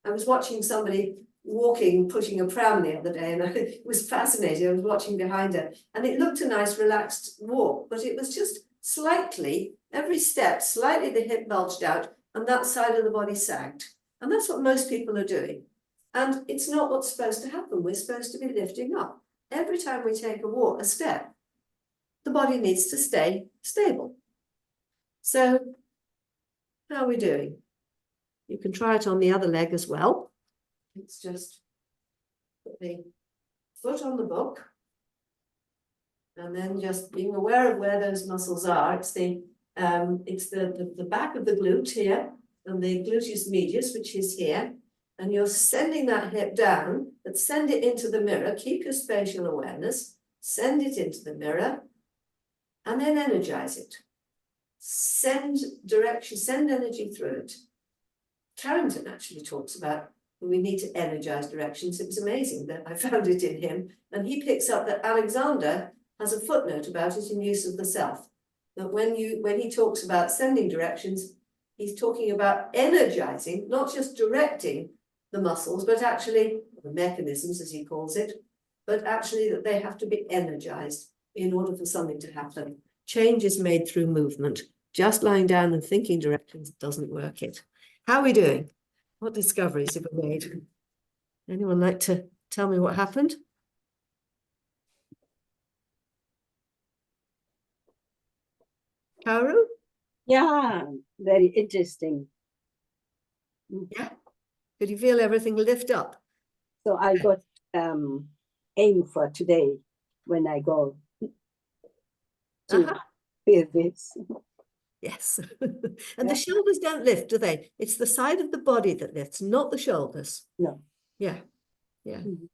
Speaker 1: I was watching somebody walking, pushing a pram the other day, and it was fascinating. I was watching behind her, and it looked a nice, relaxed walk, but it was just slightly, every step, slightly the hip bulged out, and that side of the body sagged. And that's what most people are doing. And it's not what's supposed to happen. We're supposed to be lifting up. Every time we take a step, the body needs to stay stable. So how are we doing? You can try it on the other leg as well. It's just put the foot on the book and then just being aware of where those muscles are. It's the back of the glute here and the gluteus medius, which is here. And you're sending that hip down, but send it into the mirror. Keep your spatial awareness, send it into the mirror, and then energize it. Send direction, send energy through it. Carrington actually talks about we need to energize directions. It was amazing that I found it in him. And he picks up that Alexander has a footnote about it in Use of the Self. That when he talks about sending directions, he's talking about energizing, not just directing the muscles, but actually the mechanisms, as he calls it, but actually that they have to be energized in order for something to happen. Change is made through movement. Just lying down and thinking directions doesn't work it. How are we doing? What discoveries have we made? Anyone like to tell me what happened? Karu?
Speaker 7: Yeah, very interesting.
Speaker 1: Yeah. Could you feel everything lift up?
Speaker 7: So I got aim for today when I go
Speaker 8: to feel this.
Speaker 1: Yes. And the shoulders don't lift, do they? It's the side of the body that lifts, not the shoulders.
Speaker 8: No.
Speaker 1: Yeah. Yeah.
Speaker 8: Mhm.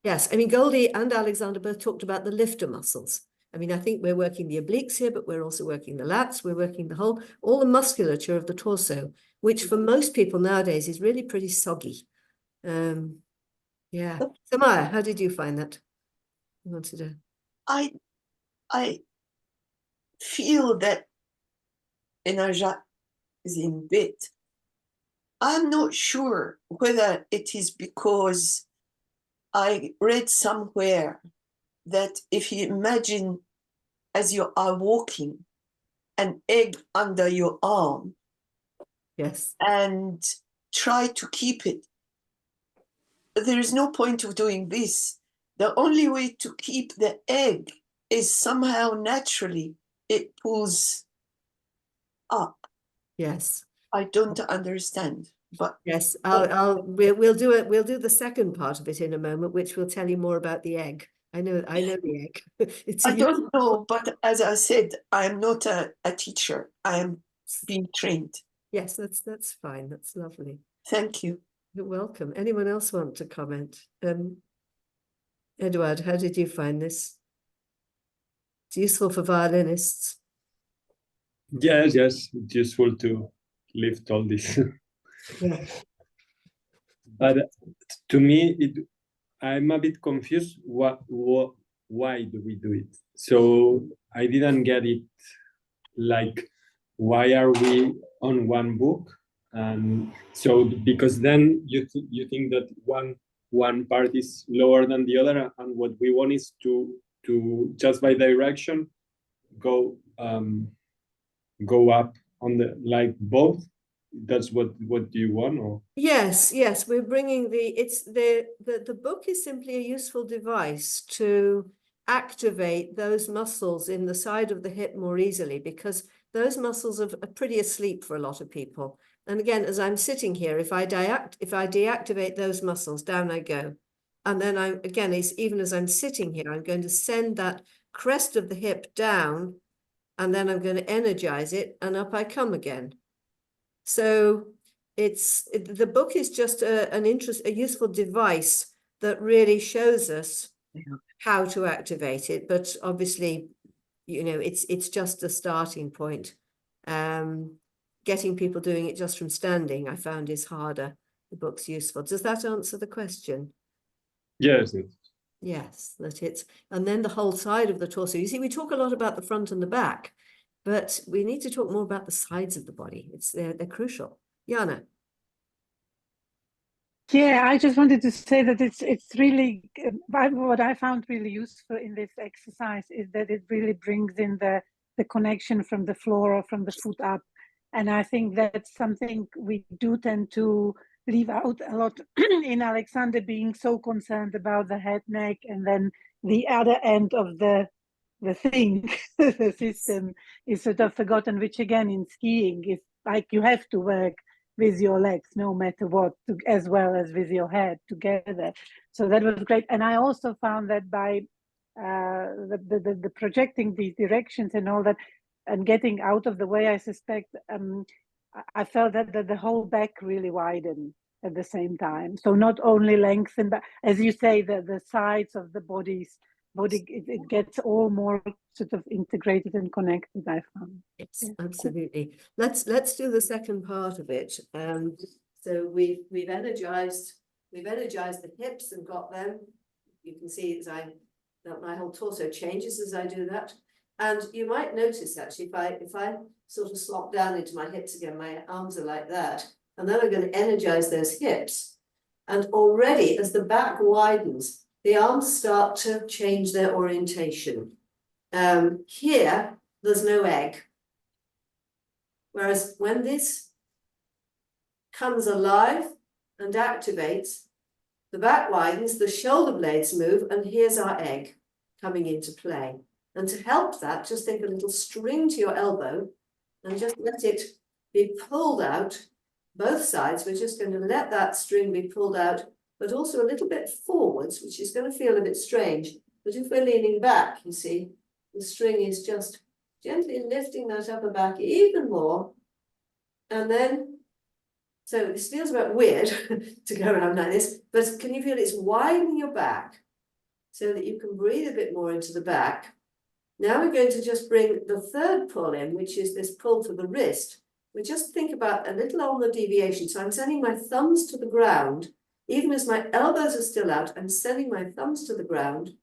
Speaker 1: Yes. I mean, Goldie and Alexander both talked about the lifter muscles. I mean, I think we're working the obliques here, but we're also working the lats. We're working all the musculature of the torso, which for most people nowadays is really pretty soggy. Yeah. So Maya, how did you find that? You wanted to...
Speaker 8: I feel that energizing bit. I'm not sure whether it is because I read somewhere that if you imagine as you are walking an egg under your arm,
Speaker 1: Yes,
Speaker 8: and try to keep it, there is no point of doing this. The only way to keep the egg is somehow naturally it pulls up.
Speaker 1: yes.
Speaker 8: I don't understand, but
Speaker 1: Yes, we'll do it. We'll do the second part of it in a moment, which will tell you more about the egg. I know the egg. It's
Speaker 8: I don't know. But as I said, I'm not a teacher. I am being trained.
Speaker 1: Yes, that's fine. That's lovely.
Speaker 8: Thank you.
Speaker 1: You're welcome. Anyone else want to comment? Edward, how did you find this? It's useful for violinists.
Speaker 3: Yes, it's useful to lift all this.
Speaker 1: Yeah.
Speaker 3: But to me, I'm a bit confused. Why do we do it? So I didn't get it. Like, why are we on one book? And so because then you think that one part is lower than the other, and what we want is to just by direction go up on the like both. That's what do you want? Or
Speaker 1: Yes, we're bringing the book is simply a useful device to activate those muscles in the side of the hip more easily, because those muscles are pretty asleep for a lot of people. And again, as I'm sitting here, if I deactivate those muscles, down I go. And then even as I'm sitting here, I'm going to send that crest of the hip down, and then I'm going to energize it, and up I come again. So the book is just a useful device that really shows us how to activate it. But obviously, it's just a starting point. Getting people doing it just from standing, I found, is harder. The book's useful. Does that answer the question?
Speaker 3: yes.
Speaker 1: Yes, and then the whole side of the torso. You see, we talk a lot about the front and the back, but we need to talk more about the sides of the body. They're crucial. Jana.
Speaker 5: Yeah, I just wanted to say that it's really what I found really useful in this exercise is that it really brings in the connection from the floor or from the foot up, and I think that's something we do tend to leave out a lot in Alexander being so concerned about the head, neck, and then the other end of the thing, the system is sort of forgotten, which again in skiing is like you have to work with your legs no matter what, as well as with your head together. So that was great. And I also found that by the projecting these directions and all that, and getting out of the way, I suspect, I felt that the whole back really widened at the same time. So not only lengthen, but as you say, the sides of the body, it gets all more sort of integrated and connected, I found.
Speaker 1: Yes, absolutely. Let's do the second part of it. So we've energized the hips and got them. You can see that my whole torso changes as I do that. And you might notice actually, if I sort of slop down into my hips again, my arms are like that, and then I'm going to energize those hips. And already as the back widens, the arms start to change their orientation. Here, there's no egg. Whereas when this comes alive and activates, the back widens, the shoulder blades move, and here's our egg coming into play. And to help that, just take a little string to your elbow and just let it be pulled out, both sides. We're just going to let that string be pulled out, but also a little bit forwards, which is going to feel a bit strange. But if we're leaning back, you see, the string is just gently lifting that upper back even more. And then, so this feels a bit weird to go around like this, but can you feel it's widening your back so that you can breathe a bit more into the back? Now we're going to just bring the third pull in, which is this pull to the wrist. We just think about a little on the deviation. So I'm sending my thumbs to the ground, even as my elbows are still out, I'm sending my thumbs to the ground,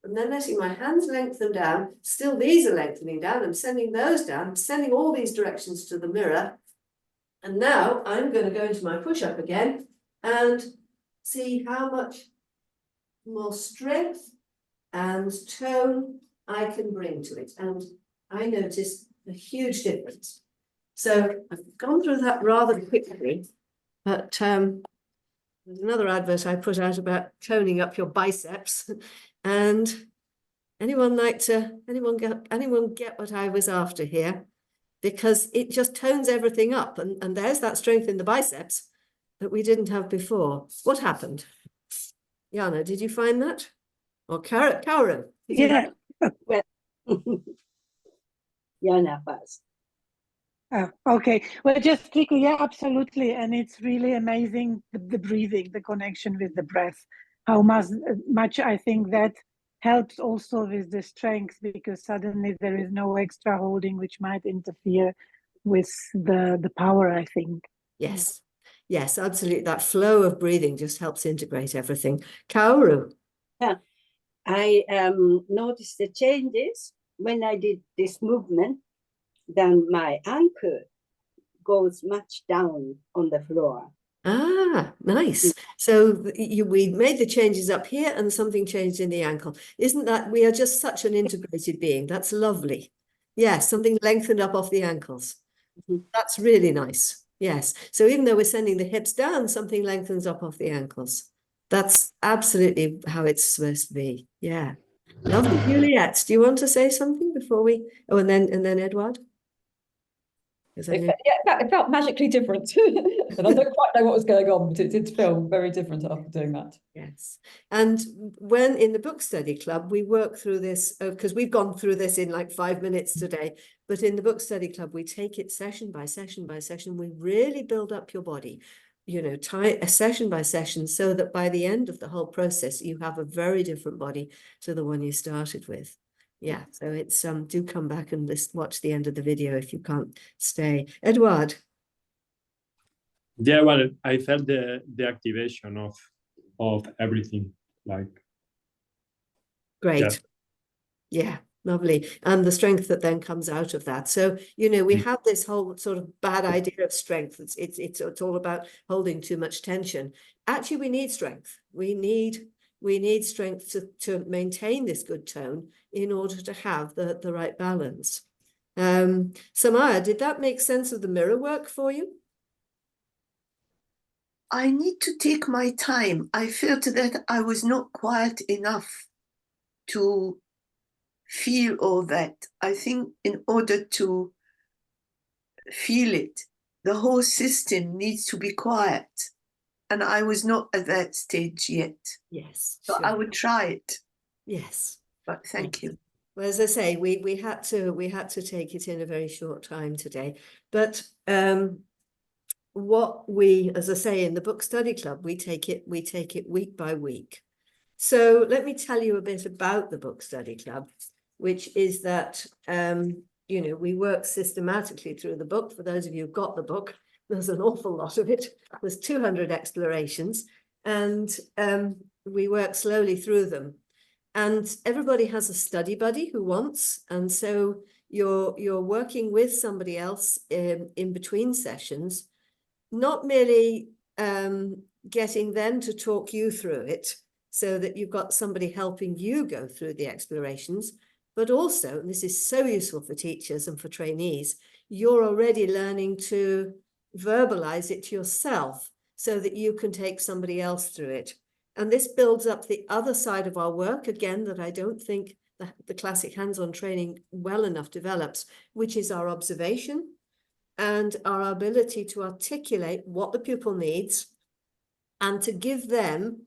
Speaker 1: and then letting my hands lengthen down. Still, these are lengthening down. I'm sending those down. I'm sending all these directions to the mirror. And now I'm going to go into my push-up again and see how much more strength and tone I can bring to it. And I noticed a huge difference. So I've gone through that rather quickly, but there's another advert I put out about toning up your biceps. And anyone get what I was after here? Because it just tones everything up, and there's that strength in the biceps that we didn't have before. What happened? Jana, did you find that? Or Karen?
Speaker 5: Yeah.
Speaker 7: Well, Jana first.
Speaker 5: Okay, well, just quickly, yeah, absolutely. And it's really amazing, the breathing, the connection with the breath, how much I think that helps also with the strength, because suddenly there is no extra holding, which might interfere with the power, I think.
Speaker 1: Yes, yes, absolutely. That flow of breathing just helps integrate everything. Kaoru.
Speaker 7: Yeah, I noticed the changes when I did this movement. Then my ankle goes much down on the floor.
Speaker 1: Ah, nice. So we made the changes up here and something changed in the ankle. Isn't that, we are just such an integrated being. That's lovely. Yes, something lengthened up off the ankles. That's really nice. Yes. So even though we're sending the hips down, something lengthens up off the ankles. That's absolutely how it's supposed to be. Yeah. Lovely. Juliet, do you want to say something before we, oh, and then Edward?
Speaker 6: It felt magically different. And I don't quite know what was going on, but it did feel very different after doing that.
Speaker 1: Yes. And when in the book study club, we work through this, because we've gone through this in like 5 minutes today, but in the book study club, we take it session by session by session. We really build up your body, you know, a session by session, so that by the end of the whole process, you have a very different body to the one you started with. Yeah, so it's do come back and watch the end of the video if you can't stay. Edward.
Speaker 3: Yeah, well, I felt the activation of everything, like.
Speaker 1: Great. Yeah, lovely. And the strength that then comes out of that. So, you know, we have this whole sort of bad idea of strength. It's all about holding too much tension. Actually, we need strength. We need strength to maintain this good tone in order to have the right balance. Samaya, did that make sense of the mirror work for you?
Speaker 8: I need to take my time. I felt that I was not quiet enough to feel all that. I think in order to feel it, the whole system needs to be quiet. And I was not at that stage yet.
Speaker 1: Yes.
Speaker 8: So
Speaker 1: sure.
Speaker 8: I would try it.
Speaker 1: Yes.
Speaker 8: But thank you.
Speaker 1: Well, as I say, we had to take it in a very short time today. But what we, as I say, in the book study club, we take it week by week. So let me tell you a bit about the book study club, which is that you know, we work systematically through the book. For those of you who've got the book, there's an awful lot of it. There's 200 explorations, and we work slowly through them. And everybody has a study buddy who wants, and so you're working with somebody else in between sessions, not merely getting them to talk you through it so that you've got somebody helping you go through the explorations, but also, and this is so useful for teachers and for trainees, you're already learning to verbalize it yourself so that you can take somebody else through it. And this builds up the other side of our work, again, that I don't think the classic hands-on training well enough develops, which is our observation and our ability to articulate what the pupil needs and to give them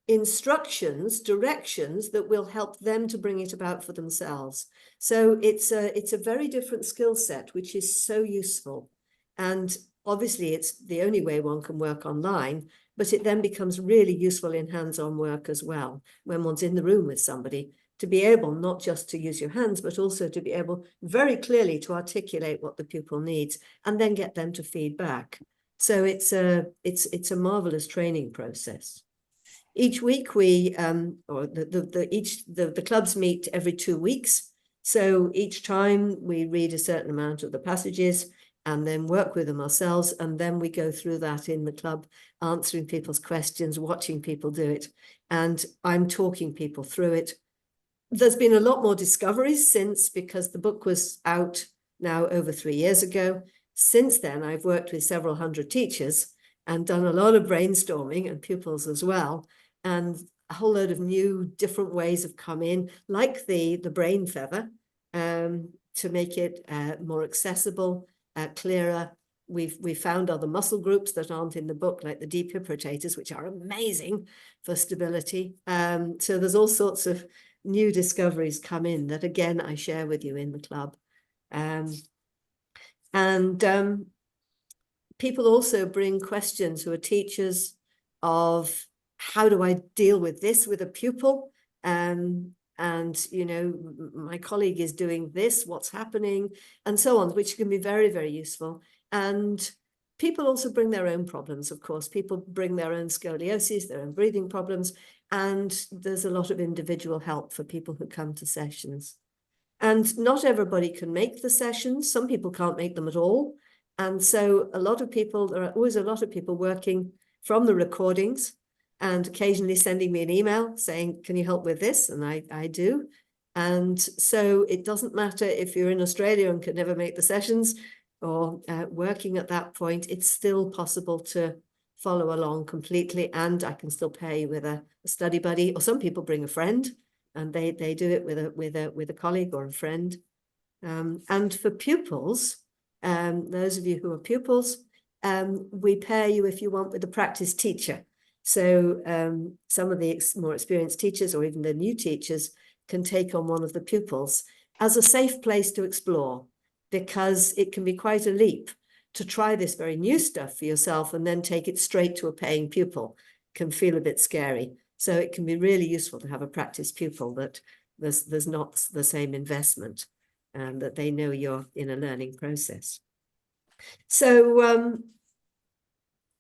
Speaker 1: instructions, directions that will help them to bring it about for themselves. So it's a very different skill set, which is so useful. And obviously it's the only way one can work online, but it then becomes really useful in hands-on work as well, when one's in the room with somebody, to be able not just to use your hands, but also to be able very clearly to articulate what the pupil needs and then get them to feed back. So it's a marvelous training process. Each week we, the clubs meet every 2 weeks. So each time we read a certain amount of the passages and then work with them ourselves. And then we go through that in the club, answering people's questions, watching people do it. And I'm talking people through it. There's been a lot more discoveries since, because the book was out now over 3 years ago. Since then, I've worked with several hundred teachers and done a lot of brainstorming, and pupils as well. And a whole load of new different ways have come in, like the brain feather, to make it more accessible, clearer. We've found other muscle groups that aren't in the book, like the defibrillator, which are amazing for stability. So there's all sorts of new discoveries come in that, again, I share with you in the club. People also bring questions who are teachers of, how do I deal with this with a pupil? And, you know, my colleague is doing this, what's happening, and so on, which can be very, very useful. And people also bring their own problems, of course. People bring their own scoliosis, their own breathing problems, and there's a lot of individual help for people who come to sessions. And not everybody can make the sessions. Some people can't make them at all. And so there are always a lot of people working from the recordings and occasionally sending me an email saying, can you help with this? And I do. And so it doesn't matter if you're in Australia and could never make the sessions, or working at that point, it's still possible to follow along completely, and I can still pair you with a study buddy, or some people bring a friend and they do it with a colleague or a friend. And for pupils, those of you who are pupils, we pair you, if you want, with a practice teacher. So some of the more experienced teachers, or even the new teachers, can take on one of the pupils as a safe place to explore, because it can be quite a leap to try this very new stuff for yourself and then take it straight to a paying pupil. Can feel a bit scary. So it can be really useful to have a practice pupil that there's not the same investment, and that they know you're in a learning process. So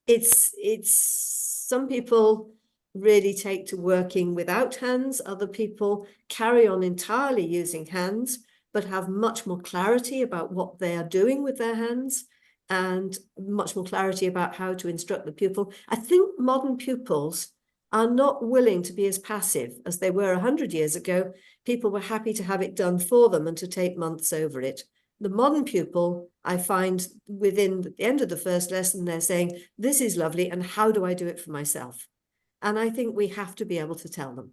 Speaker 1: it's some people really take to working without hands. Other people carry on entirely using hands, but have much more clarity about what they are doing with their hands, and much more clarity about how to instruct the pupil. I think modern pupils are not willing to be as passive as they were 100 years ago. People were happy to have it done for them and to take months over it. The modern pupil, I find, within the end of the first lesson, they're saying, this is lovely, and how do I do it for myself? And I think we have to be able to tell them.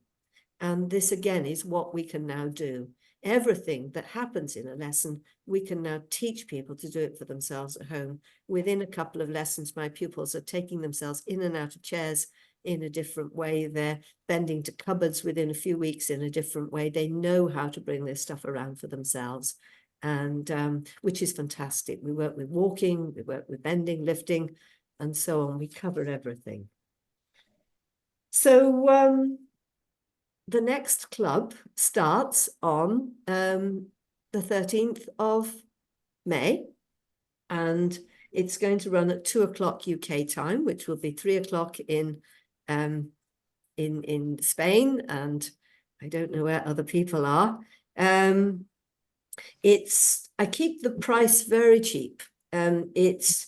Speaker 1: And this, again, is what we can now do. Everything that happens in a lesson, we can now teach people to do it for themselves at home. Within a couple of lessons, my pupils are taking themselves in and out of chairs in a different way. They're bending to cupboards within a few weeks in a different way. They know how to bring this stuff around for themselves, and which is fantastic. We work with walking, we work with bending, lifting, and so on. We cover everything. So the next club starts on the 13th of May, and it's going to run at 2 o'clock UK time, which will be 3 o'clock in Spain, and I don't know where other people are. I keep the price very cheap. It's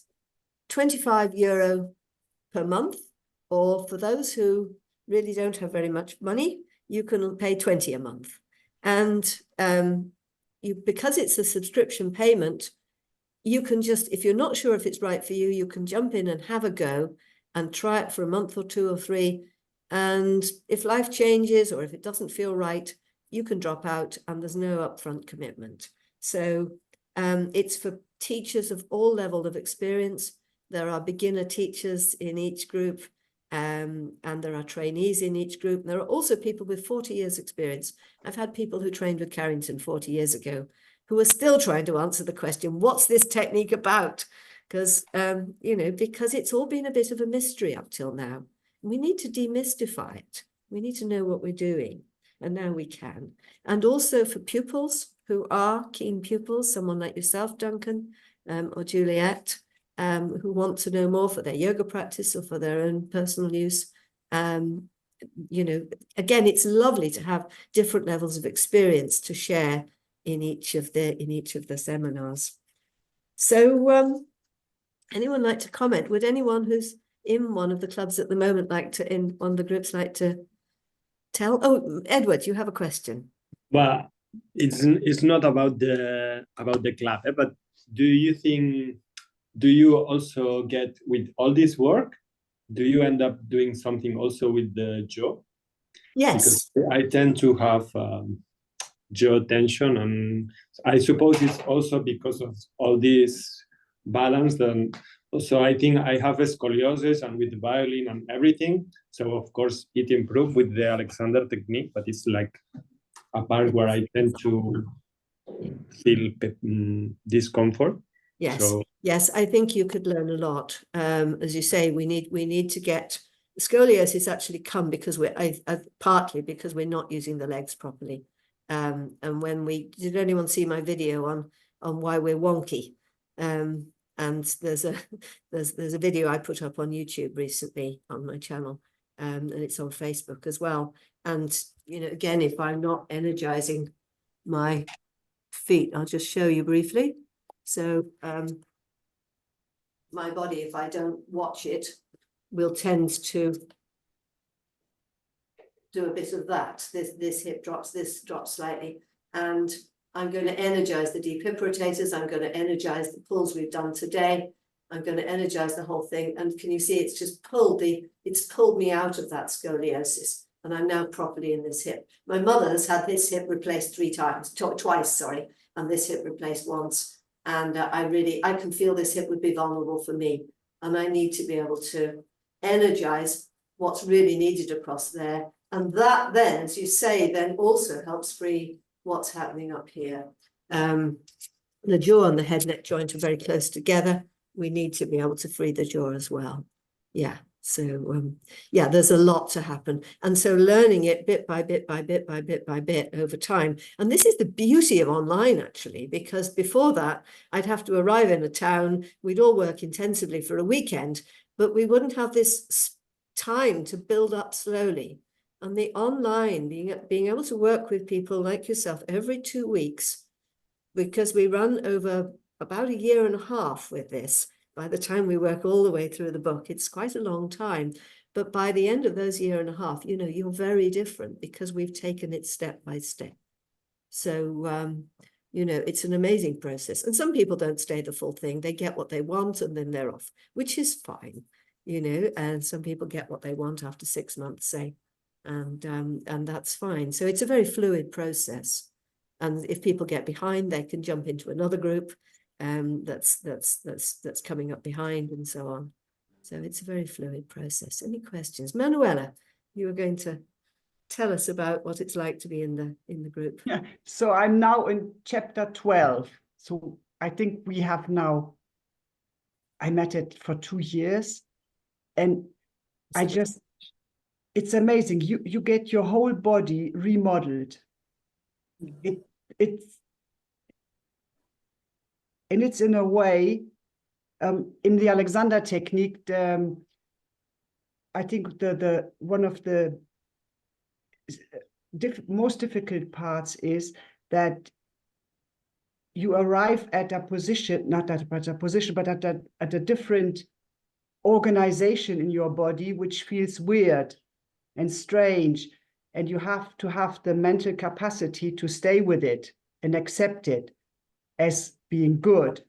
Speaker 1: €25 per month, or for those who really don't have very much money, you can pay 20 a month. And because it's a subscription payment, you can just, if you're not sure if it's right for you, you can jump in and have a go and try it for a month or 2 or 3. And if life changes, or if it doesn't feel right, you can drop out, and there's no upfront commitment. So it's for teachers of all levels of experience. There are beginner teachers in each group, And there are trainees in each group. There are also people with 40 years experience. I've had people who trained with Carrington 40 years ago who are still trying to answer the question, what's this technique about? Because, because it's all been a bit of a mystery up till now. We need to demystify it. We need to know what we're doing. And now we can. And also for pupils who are keen pupils, someone like yourself, Duncan, or Juliet, who want to know more for their yoga practice or for their own personal use. Again, it's lovely to have different levels of experience to share in each of the seminars. So anyone like to comment? Would anyone who's in one of the clubs at the moment in one of the groups like to tell? Oh, Edward, you have a question.
Speaker 3: Well, it's not about the club, but do you also get with all this work? Do you end up doing something also with the jaw?
Speaker 1: Yes.
Speaker 3: Because I tend to have jaw tension, and I suppose it's also because of all this balance. And also I think I have a scoliosis, and with the violin and everything. So of course it improved with the Alexander technique, but it's like a part where I tend to feel discomfort.
Speaker 1: Yes,
Speaker 3: so,
Speaker 1: yes, I think you could learn a lot. As you say, we need to get scoliosis actually come because partly because we're not using the legs properly. And when did anyone see my video on why we're wonky? And there's a video I put up on YouTube recently on my channel, and it's on Facebook as well. And again, if I'm not energizing my feet, I'll just show you briefly. So my body, if I don't watch it, will tend to do a bit of that. This hip drops, this drops slightly. And I'm going to energize the deep hip rotators. I'm going to energize the pulls we've done today. I'm going to energize the whole thing. And can you see it's just pulled me out of that scoliosis. And I'm now properly in this hip. My mother has had this hip replaced twice, and this hip replaced once. And I can feel this hip would be vulnerable for me. And I need to be able to energize what's really needed across there. And that then, as you say, then also helps free what's happening up here. The jaw and the head neck joint are very close together. We need to be able to free the jaw as well. Yeah. So there's a lot to happen. And so learning it bit by bit by bit by bit by bit over time. And this is the beauty of online, actually, because before that, I'd have to arrive in a town. We'd all work intensively for a weekend, but we wouldn't have this time to build up slowly. And the online, being able to work with people like yourself every 2 weeks, because we run over about 1.5 years with this. By the time we work all the way through the book, it's quite a long time. But by the end of those 1.5 years, you're very different because we've taken it step by step. So, it's an amazing process. And some people don't stay the full thing. They get what they want and then they're off, which is fine, and some people get what they want after 6 months, say, and that's fine. So it's a very fluid process. And if people get behind, they can jump into another group that's coming up behind and so on. So it's a very fluid process. Any questions? Manuela, you were going to tell us about what it's like to be in the group.
Speaker 10: Yeah. So I'm now in chapter 12. So I think we have now, I'm at it for 2 years, and it's amazing. You get your whole body remodeled. It's in a way, in the Alexander technique, I think the one of the most difficult parts is that you arrive at a position, not at a position, but at a different organization in your body, which feels weird and strange. And you have to have the mental capacity to stay with it and accept it as being good.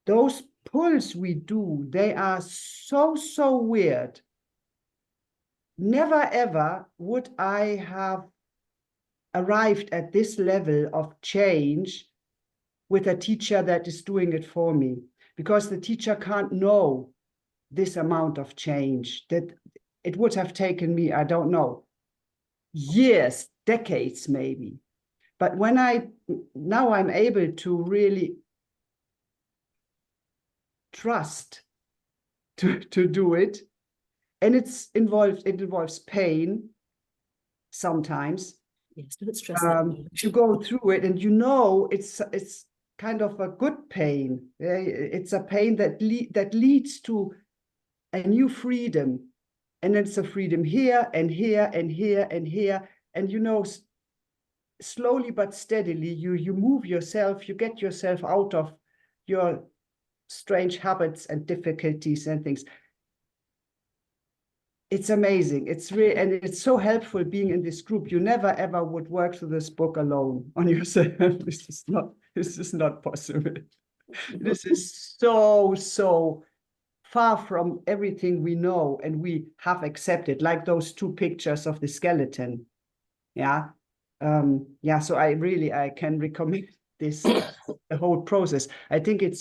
Speaker 10: Those pulls we do, they are so weird. Never ever would I have arrived at this level of change with a teacher that is doing it for me, because the teacher can't know this amount of change, that it would have taken me, I don't know, years, decades maybe. But when now I'm able to really trust to do it, and it involves pain sometimes.
Speaker 1: Yes, don't stress that.
Speaker 10: You go through it, and you know it's kind of a good pain. It's a pain that leads to a new freedom, and it's a freedom here and here and here and here, and you know, slowly but steadily you move yourself, you get yourself out of your strange habits and difficulties and things. It's amazing. It's really, and it's so helpful being in this group. You never ever would work through this book alone on yourself. This is not possible. This is so far from everything we know and we have accepted, like those two pictures of the skeleton. Yeah. So I can recommend this, the whole process. I think it's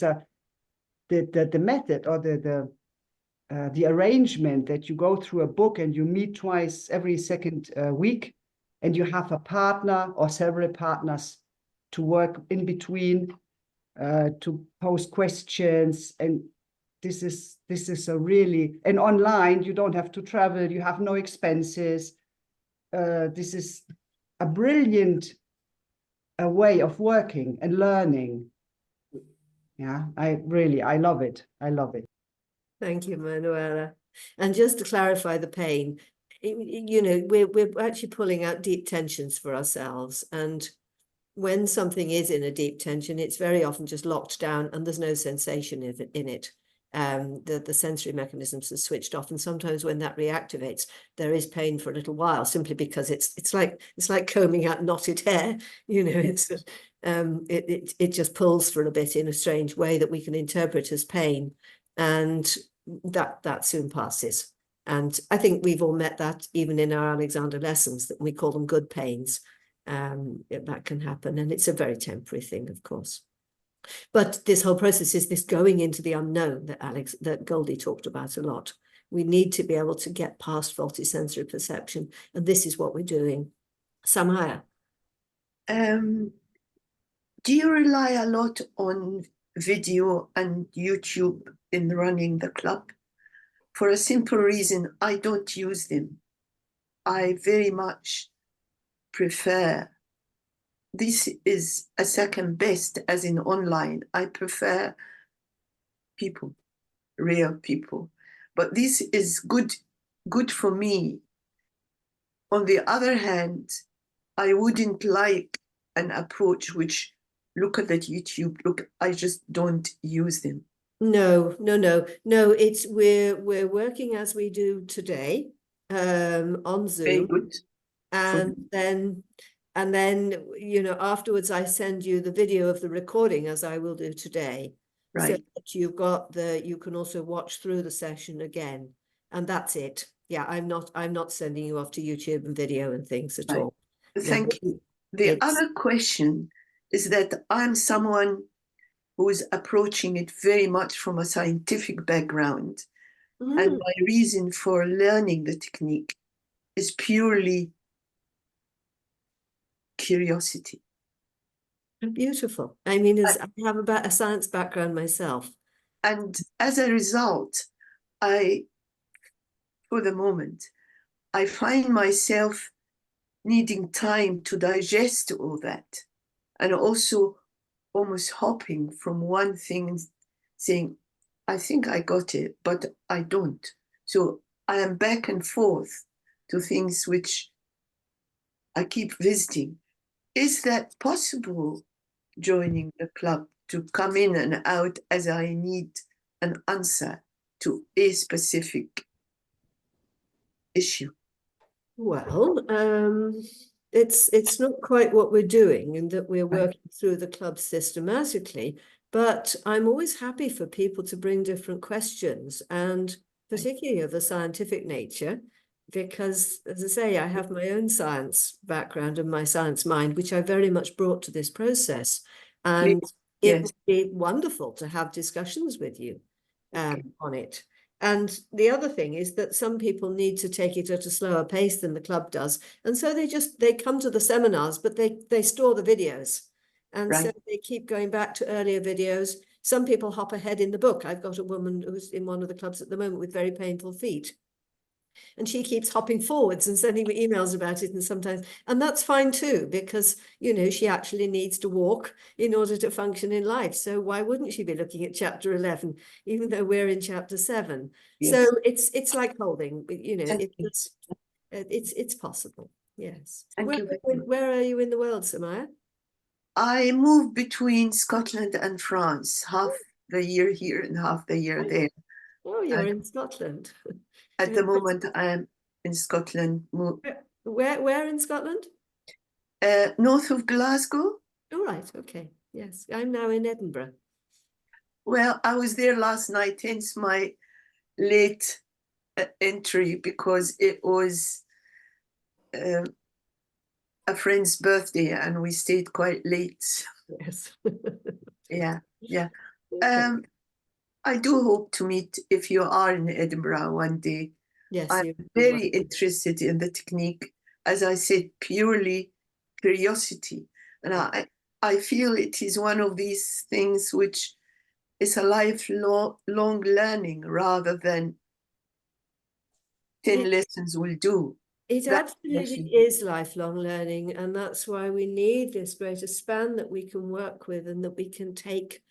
Speaker 10: the method or the arrangement that you go through a book and you meet twice every second week, and you have a partner or several partners to work in between, to pose questions. And this is a really, and online you don't have to travel, you have no expenses. This is a brilliant way of working and learning. Yeah, I love it. I love it.
Speaker 1: Thank you, Manuela. And just to clarify the pain, you know, we're actually pulling out deep tensions for ourselves. And when something is in a deep tension, it's very often just locked down and there's no sensation in it. The sensory mechanisms are switched off, and sometimes when that reactivates, there is pain for a little while, simply because it's like combing out knotted hair. You know, it just pulls for a bit in a strange way that we can interpret as pain, and that soon passes. And I think we've all met that even in our Alexander lessons, that we call them good pains. That can happen, and it's a very temporary thing, of course. But this whole process is this going into the unknown that Goldie talked about a lot. We need to be able to get past faulty sensory perception, and this is what we're doing. Samaya.
Speaker 8: Do you rely a lot on video and YouTube in running the club? For a simple reason, I don't use them. I very much prefer, this is a second best as in online. I prefer people, real people. But this is good for me. On the other hand, I wouldn't like an approach which, look at that YouTube, I just don't use them.
Speaker 1: No. It's we're working as we do today, on Zoom.
Speaker 8: Very good.
Speaker 1: And then, you know, afterwards I send you the video of the recording, as I will do today.
Speaker 8: Right.
Speaker 1: So that you've got you can also watch through the session again. And that's it. Yeah, I'm not sending you off to YouTube and video and things at all.
Speaker 8: Thank you. The other question is that I'm someone who is approaching it very much from a scientific background. And my reason for learning the technique is purely curiosity.
Speaker 1: Beautiful. I mean, I have a science background myself.
Speaker 8: And as a result, for the moment, I find myself needing time to digest all that, and also almost hopping from one thing, saying, I think I got it, but I don't. So I am back and forth to things which I keep visiting. Is that possible, joining the club, to come in and out as I need an answer to a specific issue?
Speaker 1: Well, it's not quite what we're doing, in that we're working through the club systematically, but I'm always happy for people to bring different questions, and particularly of a scientific nature, because, as I say, I have my own science background and my science mind, which I very much brought to this process. And it would be wonderful to have discussions with you on it. And the other thing is that some people need to take it at a slower pace than the club does. And so they come to the seminars, but they store the videos. And so they keep going back to earlier videos. Some people hop ahead in the book. I've got a woman who's in one of the clubs at the moment with very painful feet. And she keeps hopping forwards and sending me emails about it. And that's fine too, because, you know, she actually needs to walk in order to function in life. So why wouldn't she be looking at chapter 11, even though we're in chapter 7? Yes. So it's like holding, you know, it's possible. Yes. Where are you in the world, Samaya?
Speaker 8: I move between Scotland and France, half the year here and half the year there.
Speaker 1: Oh, you're in Scotland.
Speaker 8: At the moment, I am in Scotland.
Speaker 1: Where in Scotland?
Speaker 8: North of Glasgow.
Speaker 1: Oh, right. Okay. Yes. I'm now in Edinburgh. Well,
Speaker 8: I was there last night, hence my late entry, because it was a friend's birthday and we stayed quite late.
Speaker 1: Yes.
Speaker 8: Yeah.
Speaker 1: Okay.
Speaker 8: I do hope to meet, if you are in Edinburgh one day.
Speaker 1: Yes,
Speaker 8: I'm very interested in the technique, as I said, purely curiosity. And I feel it is one of these things which is a lifelong learning rather than 10 lessons will do.
Speaker 1: It absolutely is lifelong learning. And that's why we need this greater span that we can work with and that we can take,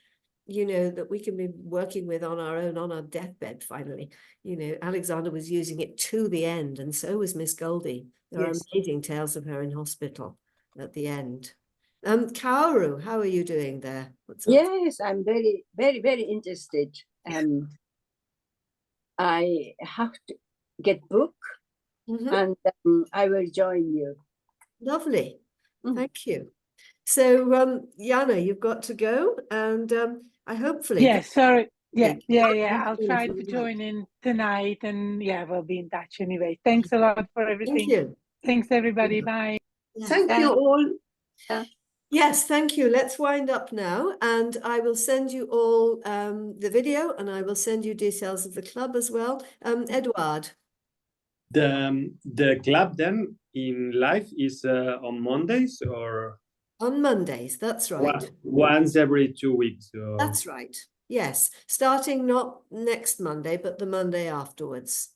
Speaker 1: you know, that we can be working with on our own, on our deathbed, finally. You know, Alexander was using it to the end, and so was Miss Goldie. There are amazing tales of her in hospital at the end. Kaoru, how are you doing there?
Speaker 7: Yes, I'm very, very, very interested. I have to get book, and I will join you.
Speaker 1: Lovely. Thank you. So, Jana, you've got to go, and I hopefully.
Speaker 5: Yeah, sorry. Yeah. I'll try to join in tonight, and yeah, we'll be in touch anyway. Thanks a lot for everything.
Speaker 1: Thank you.
Speaker 5: Thanks, everybody. Bye.
Speaker 8: Thank you all.
Speaker 1: Yes, thank you. Let's wind up now, and I will send you all the video, and I will send you details of the club as well. Edward.
Speaker 3: The club then in life is on Mondays or?
Speaker 1: On Mondays, that's right.
Speaker 3: Once every 2 weeks.
Speaker 1: That's right. Yes, starting not next Monday, but the Monday afterwards.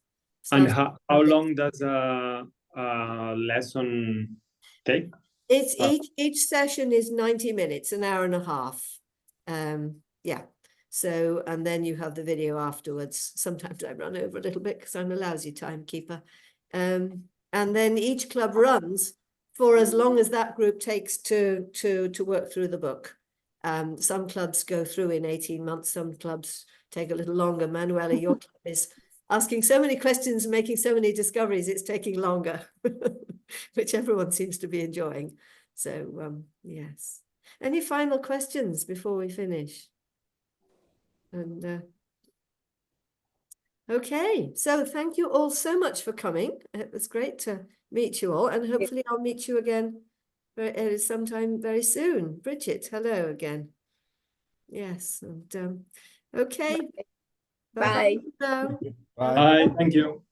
Speaker 3: And how long does a lesson take?
Speaker 1: It's each session is 90 minutes, an hour and a half. Yeah. So, and then you have the video afterwards. Sometimes I run over a little bit because I'm a lousy timekeeper. And then each club runs for as long as that group takes to work through the book. Some clubs go through in 18 months. Some clubs take a little longer. Manuela, your club is asking so many questions and making so many discoveries, it's taking longer, which everyone seems to be enjoying. So, yes. Any final questions before we finish? And okay, so thank you all so much for coming. It was great to meet you all, and hopefully I'll meet you again sometime very soon. Bridget, hello again. Yes, and okay.
Speaker 7: Bye.
Speaker 3: Bye. Thank you.